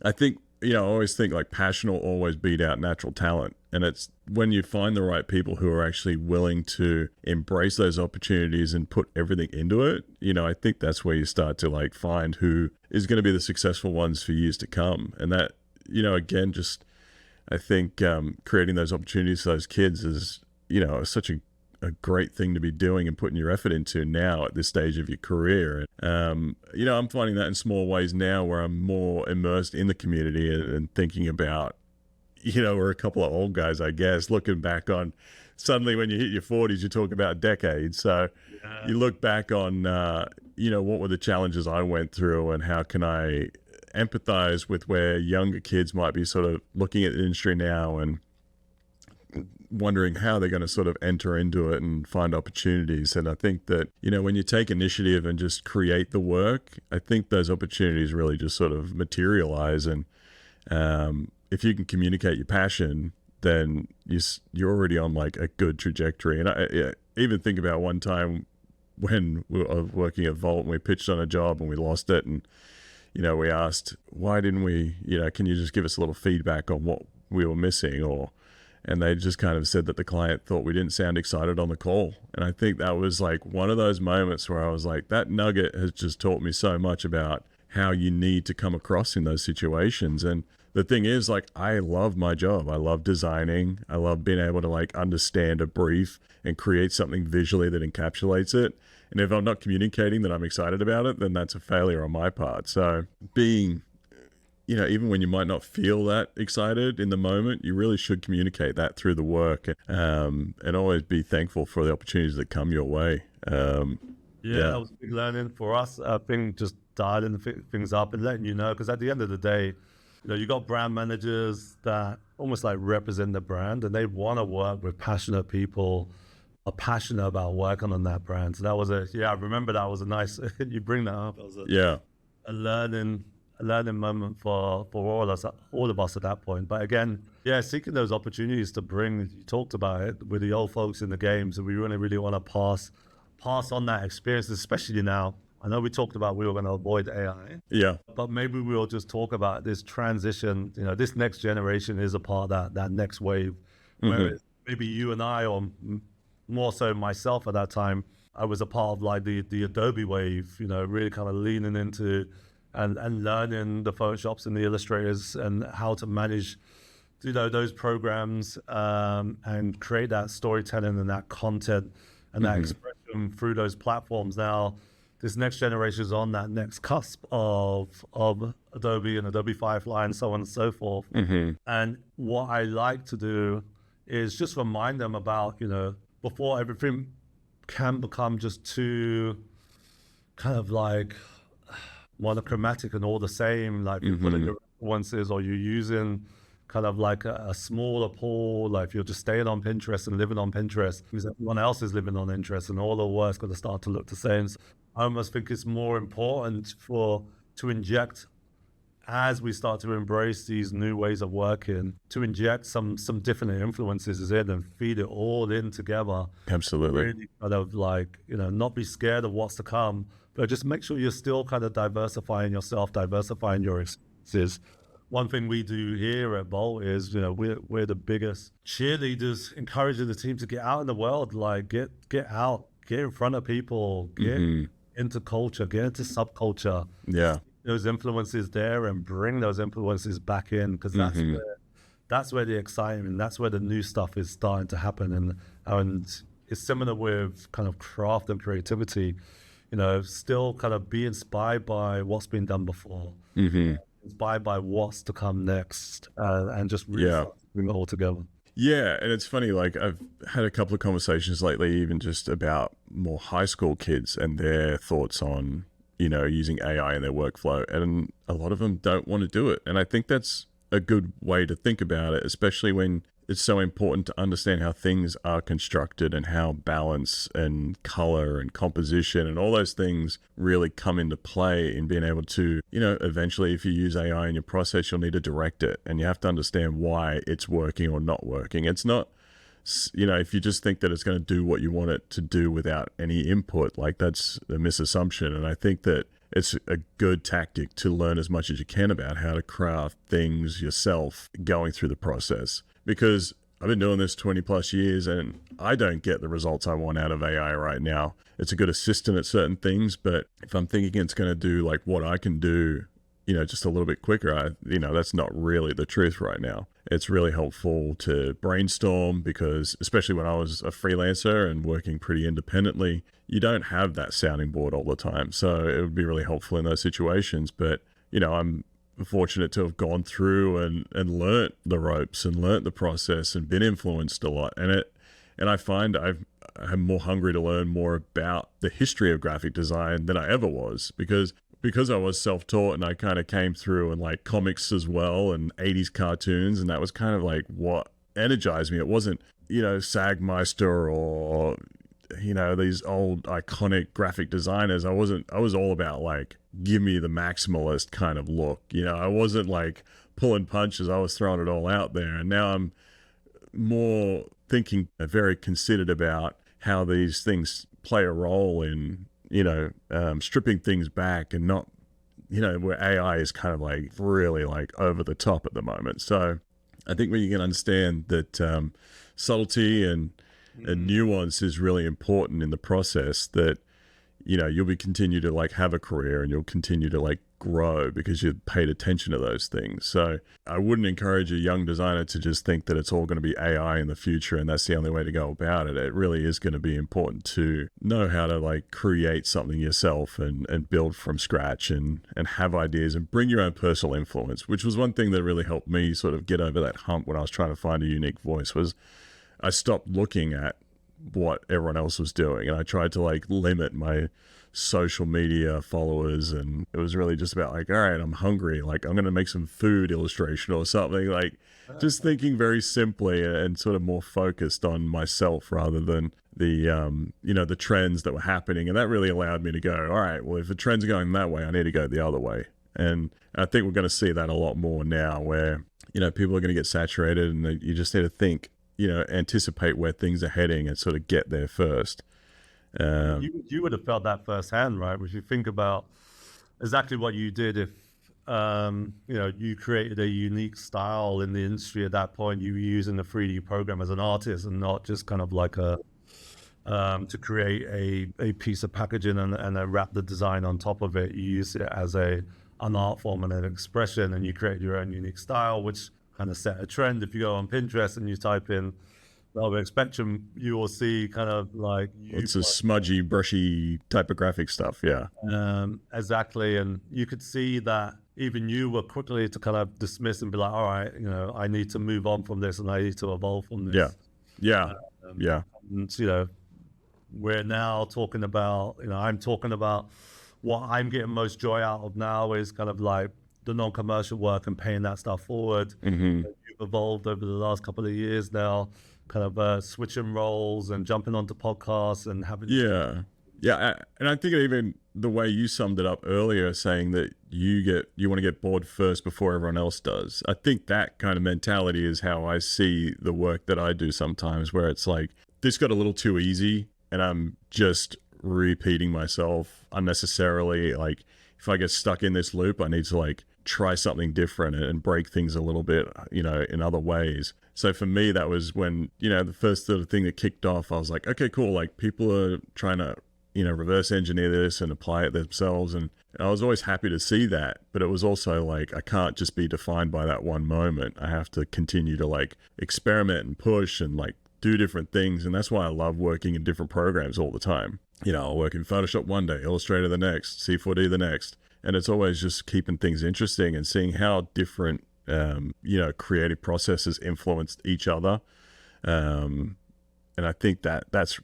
I think, I always think like passion will always beat out natural talent. And it's when you find the right people who are actually willing to embrace those opportunities and put everything into it, I think that's where you start to like find who is going to be the successful ones for years to come. And that, again, just, I think creating those opportunities for those kids is, such a great thing to be doing and putting your effort into now at this stage of your career. I'm finding that in small ways now where I'm more immersed in the community and thinking about, we're a couple of old guys, I guess, looking back on, suddenly when you hit your 40s, you talk about decades. So you look back on, what were the challenges I went through and how can I empathize with where younger kids might be sort of looking at the industry now and wondering how they're going to sort of enter into it and find opportunities. And I think that, when you take initiative and just create the work, I think those opportunities really just sort of materialize. And if you can communicate your passion, then you're already on like a good trajectory. And I even think about one time when we were working at Vault and we pitched on a job and we lost it. And, we asked, why didn't we, can you just give us a little feedback on what we were missing? And they just kind of said that the client thought we didn't sound excited on the call. And I think that was like one of those moments where I was like, that nugget has just taught me so much about how you need to come across in those situations. And the thing is, like, I love my job. I love designing. I love being able to like understand a brief and create something visually that encapsulates it. And if I'm not communicating that I'm excited about it, then that's a failure on my part. So being, even when you might not feel that excited in the moment, you really should communicate that through the work, and always be thankful for the opportunities that come your way. That was big learning for us. I think just dialing things up and letting because at the end of the day, you got brand managers that almost like represent the brand and they want to work with passionate people, are passionate about working on that brand. So that was I remember that was a nice, you bring that up. That was a learning moment for all of us at that point. But again, seeking those opportunities to bring, you talked about it with the old folks in the game. So we really want to pass on that experience, especially now. I know we talked about we were going to avoid AI. Yeah. But maybe we'll just talk about this transition. This next generation is a part of that next wave. Where maybe you and I, or more so myself at that time, I was a part of like the Adobe wave, really kind of leaning into and learning the Photoshops and the illustrators and how to manage, those programs and create that storytelling and that content and that expression through those platforms. Now, this next generation is on that next cusp of Adobe and Adobe Firefly and so on and so forth. And what I like to do is just remind them about, before everything can become just too kind of like monochromatic and all the same, like you're putting your influences or you're using kind of like a smaller pool, like if you're just staying on Pinterest and living on Pinterest because everyone else is living on Pinterest and all the work's going to start to look the same. So I almost think it's more important to inject, as we start to embrace these new ways of working, to inject some different influences in and feed it all in together. Absolutely. Really kind of like, not be scared of what's to come, but just make sure you're still kind of diversifying yourself, diversifying your experiences. One thing we do here at Vault is, we're the biggest cheerleaders, encouraging the team to get out in the world, like get out, get in front of people, get into culture, get into subculture. Yeah. Those influences there and bring those influences back in, because that's where the excitement, that's where the new stuff is starting to happen. And it's similar with kind of craft and creativity. still kind of be inspired by what's been done before, inspired by what's to come next, and just really Yeah. start to bring it all together. Yeah, and it's funny, like I've had a couple of conversations lately, even just about more high school kids and their thoughts on, using AI in their workflow. And a lot of them don't want to do it. And I think that's a good way to think about it, especially when it's so important to understand how things are constructed and how balance and color and composition and all those things really come into play in being able to, eventually if you use AI in your process, you'll need to direct it and you have to understand why it's working or not working. It's not, if you just think that it's going to do what you want it to do without any input, like that's a misassumption. And I think that it's a good tactic to learn as much as you can about how to craft things yourself going through the process. Because I've been doing this 20 plus years and I don't get the results I want out of AI right now. It's a good assistant at certain things, but if I'm thinking it's going to do like what I can do, just a little bit quicker, that's not really the truth right now. It's really helpful to brainstorm because especially when I was a freelancer and working pretty independently, you don't have that sounding board all the time. So it would be really helpful in those situations. But, I'm fortunate to have gone through and learnt the ropes and learnt the process and been influenced a lot. And I find I'm more hungry to learn more about the history of graphic design than I ever was because I was self-taught and I kind of came through and like comics as well and 80s cartoons. And that was kind of like what energized me. It wasn't, Sagmeister or, these old iconic graphic designers. I was all about like, give me the maximalist kind of look. I wasn't like pulling punches. I was throwing it all out there. And now I'm more thinking very considered about how these things play a role in, stripping things back and not, where AI is kind of like really like over the top at the moment. So I think when you can understand that subtlety and nuance is really important in the process, that you'll be continue to like have a career and you'll continue to like grow because you've paid attention to those things. So I wouldn't encourage a young designer to just think that it's all going to be AI in the future and that's the only way to go about it. It really is going to be important to know how to like create something yourself and build from scratch and have ideas and bring your own personal influence, which was one thing that really helped me sort of get over that hump when I was trying to find a unique voice. Was I stopped looking at what everyone else was doing and I tried to like limit my social media followers, and it was really just about like, all right, I'm hungry, like I'm gonna make some food illustration or something, like just thinking very simply and sort of more focused on myself rather than the the trends that were happening. And that really allowed me to go, all right, well, if the trends are going that way, I need to go the other way. And I think we're going to see that a lot more now where people are going to get saturated and you just need to think, anticipate where things are heading and sort of get there first. You would have felt that firsthand, right? If you think about exactly what you did, if you created a unique style in the industry at that point, you were using a 3D program as an artist and not just kind of like to create a piece of packaging and wrap the design on top of it. You use it as an art form and an expression, and you create your own unique style, which kind of set a trend. If you go on Pinterest and you type in Velvet Spectrum, you will see kind of like it's a smudgy, brushy typographic stuff. Yeah. Exactly. And you could see that even you were quickly to kind of dismiss and be like, all right, I need to move on from this and I need to evolve from this. Yeah. And we're now talking about, I'm talking about what I'm getting most joy out of now is kind of like the non-commercial work and paying that stuff forward. Mm-hmm. You've evolved over the last couple of years now, kind of switching roles and jumping onto podcasts and having and I think even the way you summed it up earlier, saying that you want to get bored first before everyone else does, I think that kind of mentality is how I see the work that I do sometimes, where it's like this got a little too easy and I'm just repeating myself unnecessarily. Like if I get stuck in this loop, I need to like try something different and break things a little bit, in other ways. So for me, that was when, the first sort of thing that kicked off, I was like, okay, cool. Like people are trying to, reverse engineer this and apply it themselves. And I was always happy to see that. But it was also like, I can't just be defined by that one moment. I have to continue to like experiment and push and like do different things. And that's why I love working in different programs all the time. You know, I'll work in Photoshop one day, Illustrator the next, C4D the next. And it's always just keeping things interesting and seeing how different, creative processes influence each other. And I think that's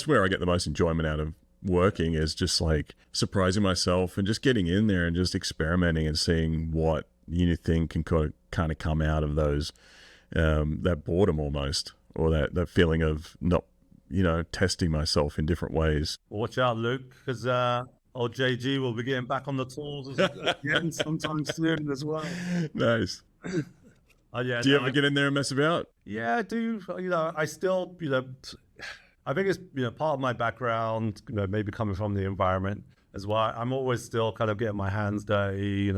where I get the most enjoyment out of working, is just like surprising myself and just getting in there and just experimenting and seeing what new thing can kind of come out of those, that boredom almost, or that feeling of not, testing myself in different ways. Well, watch out, Luke, because old JG will be getting back on the tools again sometime soon as well. Nice. Yeah. Do you ever get in there and mess about? Yeah, I do. I still, I think it's, part of my background, maybe coming from the environment as well. I'm always still kind of getting my hands dirty.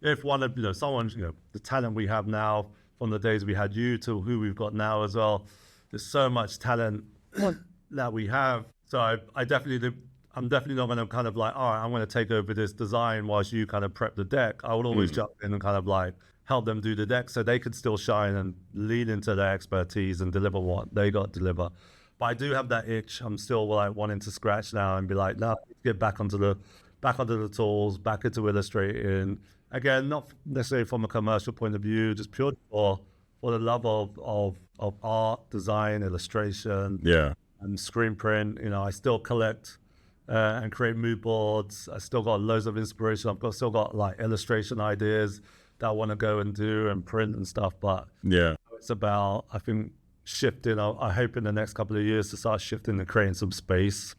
If one of, someone, the talent we have now from the days we had you to who we've got now as well, there's so much talent that we have. So I'm definitely not going to kind of like, all right, I'm going to take over this design whilst you kind of prep the deck. I would always jump in and kind of like help them do the deck so they could still shine and lean into their expertise and deliver what they got to deliver. But I do have that itch. I'm still like wanting to scratch now and be like, no, get back onto the tools, back into illustrating. Again, not necessarily from a commercial point of view, just purely for the love of art, design, illustration, and screen print. I still collect and create mood boards. I still got loads of inspiration. Still got like illustration ideas that I want to go and do and print and stuff. But it's about, I think, shifting. I hope in the next couple of years to start shifting and creating some space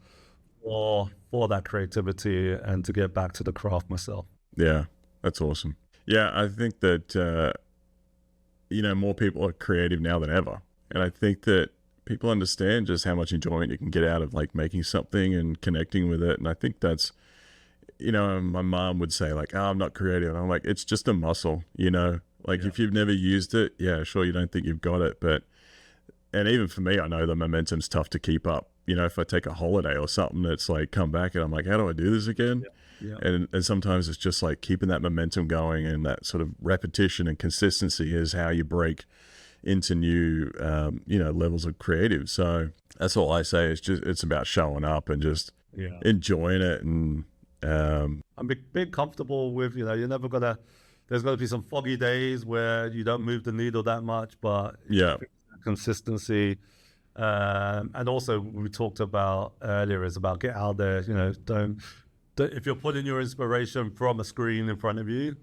for that creativity and to get back to the craft myself. Yeah, that's awesome. Yeah, I think that, more people are creative now than ever. And I think that people understand just how much enjoyment you can get out of like making something and connecting with it. And I think that's, my mom would say like, oh, I'm not creative. And I'm like, it's just a muscle, if you've never used it, yeah, sure, you don't think you've got it. And even for me, I know the momentum's tough to keep up. If I take a holiday or something, it's like come back and I'm like, how do I do this again? Yeah. And sometimes it's just like keeping that momentum going, and that sort of repetition and consistency is how you break into new, levels of creative. So that's all I say is just, it's about showing up and just enjoying it. And I'm being comfortable with, you're never gonna, there's gonna be some foggy days where you don't move the needle that much, but consistency. And also we talked about earlier is about get out there, don't if you're putting your inspiration from a screen in front of you,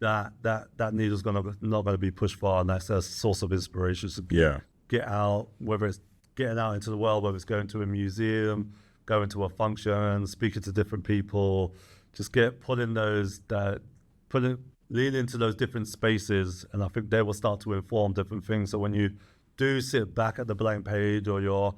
that needle's not gonna be pushed far, and that's a source of inspiration. So get out, whether it's getting out into the world, whether it's going to a museum, going to a function, speaking to different people, just lean into those different spaces, and I think they will start to inform different things. So when you do sit back at the blank page or your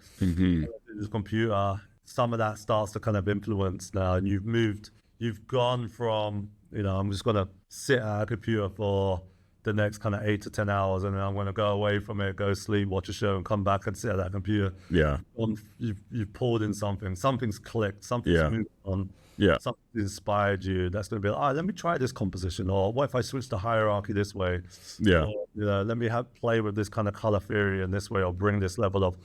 computer, some of that starts to kind of influence now, and you've gone from, I'm just going to sit at a computer for the next kind of 8 to 10 hours, and then I'm going to go away from it, go sleep, watch a show, and come back and sit at that computer. Yeah. You've pulled in something's clicked, something's moved on. Yeah. Something inspired you. That's going to be like, let me try this composition. Or what if I switch the hierarchy this way? Yeah. Or, let me play with this kind of color theory in this way, or bring this level of,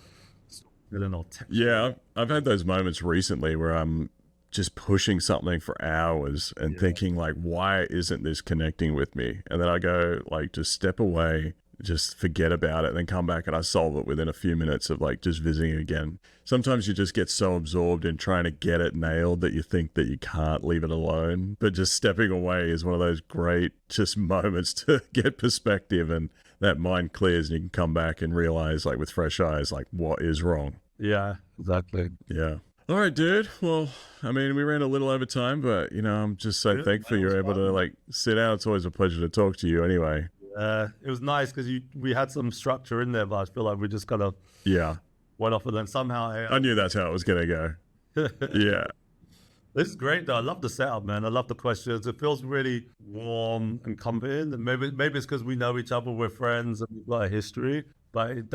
Yeah, I've had those moments recently where I'm just pushing something for hours and thinking like, why isn't this connecting with me? And then I go like, just step away, just forget about it, and then come back and I solve it within a few minutes of like just visiting it again. Sometimes you just get so absorbed in trying to get it nailed that you think that you can't leave it alone. But just stepping away is one of those great just moments to get perspective, and that mind clears and you can come back and realize like with fresh eyes, like what is wrong. Yeah, exactly. Yeah. All right, dude. Well, I mean, we ran a little over time, but I'm just so thankful you're able to like sit down. It's always a pleasure to talk to you anyway. It was nice because we had some structure in there, but I feel like we just kind of went off, and then somehow I knew that's how it was gonna go. Yeah. This is great though. I love the setup, man. I love the questions. It feels really warm and comforting. And maybe it's because we know each other, we're friends, and we've got a history. But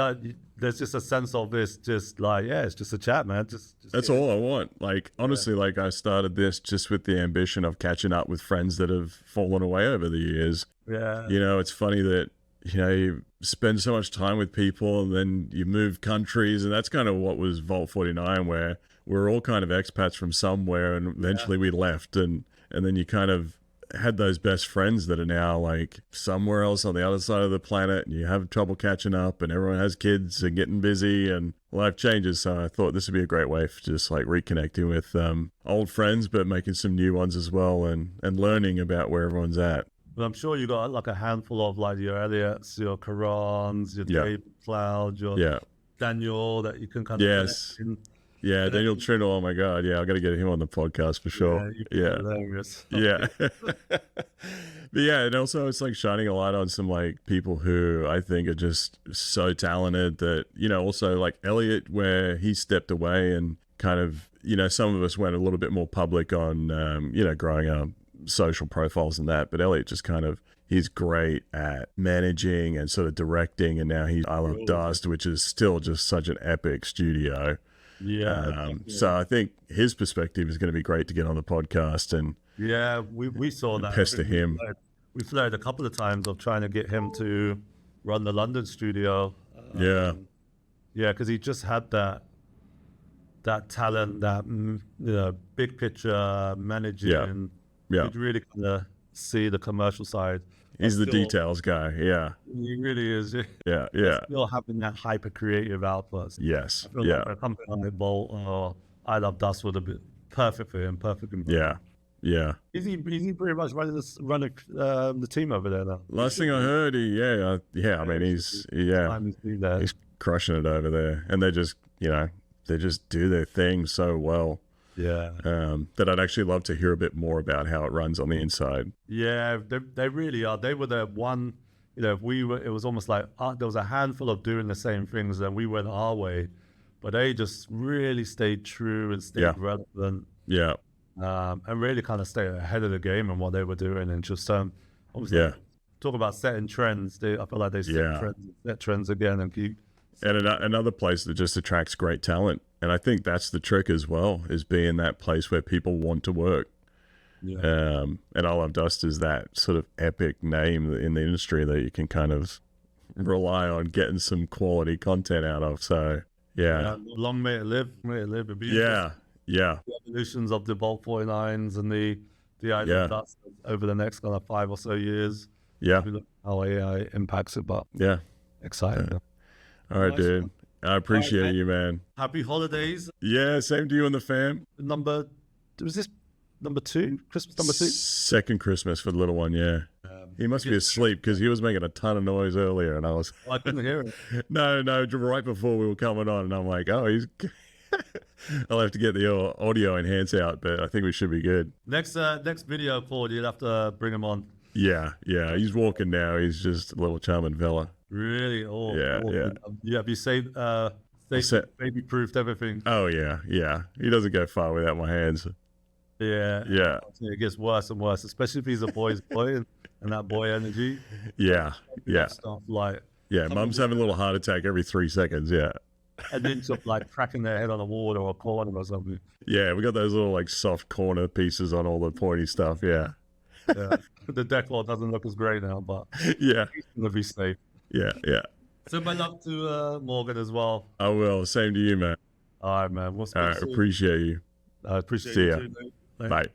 there's just a sense of this, just like, it's just a chat, man. Just that's all I want. Like, honestly, like I started this just with the ambition of catching up with friends that have fallen away over the years. Yeah. It's funny that, you spend so much time with people and then you move countries. And that's kind of what was Vault49, where we're all kind of expats from somewhere. And eventually we left. And then you kind of had those best friends that are now like somewhere else on the other side of the planet, and you have trouble catching up, and everyone has kids and getting busy and life changes. So I thought this would be a great way for just like reconnecting with old friends, but making some new ones as well, and learning about where everyone's at. But I'm sure you got like a handful of like your Elliots, your Karans, your David Cloud, your Daniel that you can kind of yes. Yeah, Daniel Trindle. Oh my God. Yeah, I got to get him on the podcast for sure. Yeah. Hilarious. Yeah. But yeah, and also it's like shining a light on some like people who I think are just so talented that, also like Elliot, where he stepped away and kind of, some of us went a little bit more public on, growing our social profiles and that. But Elliot just kind of, he's great at managing and sort of directing. And now he's I Love Dust, which is still just such an epic studio. Yeah. So I think his perspective is going to be great to get on the podcast, and we saw that. Pester him. We flirted a couple of times of trying to get him to run the London studio. Because he just had that talent, that big picture managing. You'd really kind of see the commercial side. He's the details guy. Yeah, he really is. Yeah. Still having that hyper creative output. Yes. I feel like a company like Vault or I Love Dust would have been perfect for him. Perfect. Yeah. Is he pretty much running the team over there now? Last thing I heard, I mean, he's crushing it over there, and they just do their thing so well. That I'd actually love to hear a bit more about how it runs on the inside. Yeah, they really are. They were the one, it was almost like there was a handful of doing the same things, and we went our way, but they just really stayed true and stayed relevant. And really kind of stayed ahead of the game and what they were doing, and just obviously talk about setting trends. I feel like they set trends again and keep. And another place that just attracts great talent. And I think that's the trick as well, is being that place where people want to work. And I Love Dust is that sort of epic name in the industry that you can kind of rely on getting some quality content out of. So, long may it live. It'd be yeah. The evolutions of the Vault49s and the I Love Dust over the next kind of 5 or so years. How AI impacts it, but exciting. All right, dude. I appreciate you, man. Happy holidays. Yeah, same to you and the fam. Was this number 2? Christmas number 2? Second Christmas for the little one, he must be asleep because he was making a ton of noise earlier, and I couldn't hear it. No, right before we were coming on, and I'm like, he's... I'll have to get the audio enhance out, but I think we should be good. Next video call, you'll have to bring him on. Yeah. He's walking now. He's just a little charming fella. Really? Yeah. Have you saved, baby-proofed everything? Oh, yeah. He doesn't go far without my hands. Yeah. It gets worse and worse, especially if he's a boy's boy and that boy energy. Yeah. Stuff like... Yeah, mum's having a little heart attack every 3 seconds, And then sort of like cracking their head on a wall or a corner or something. Yeah, we got those little like soft corner pieces on all the pointy stuff, The decor doesn't look as great now, but he's gonna be safe. Yeah. So my luck to Morgan as well. I will. Same to you, man. All right, man. We'll speak soon. Appreciate you. I appreciate See you ya. too, mate. Bye.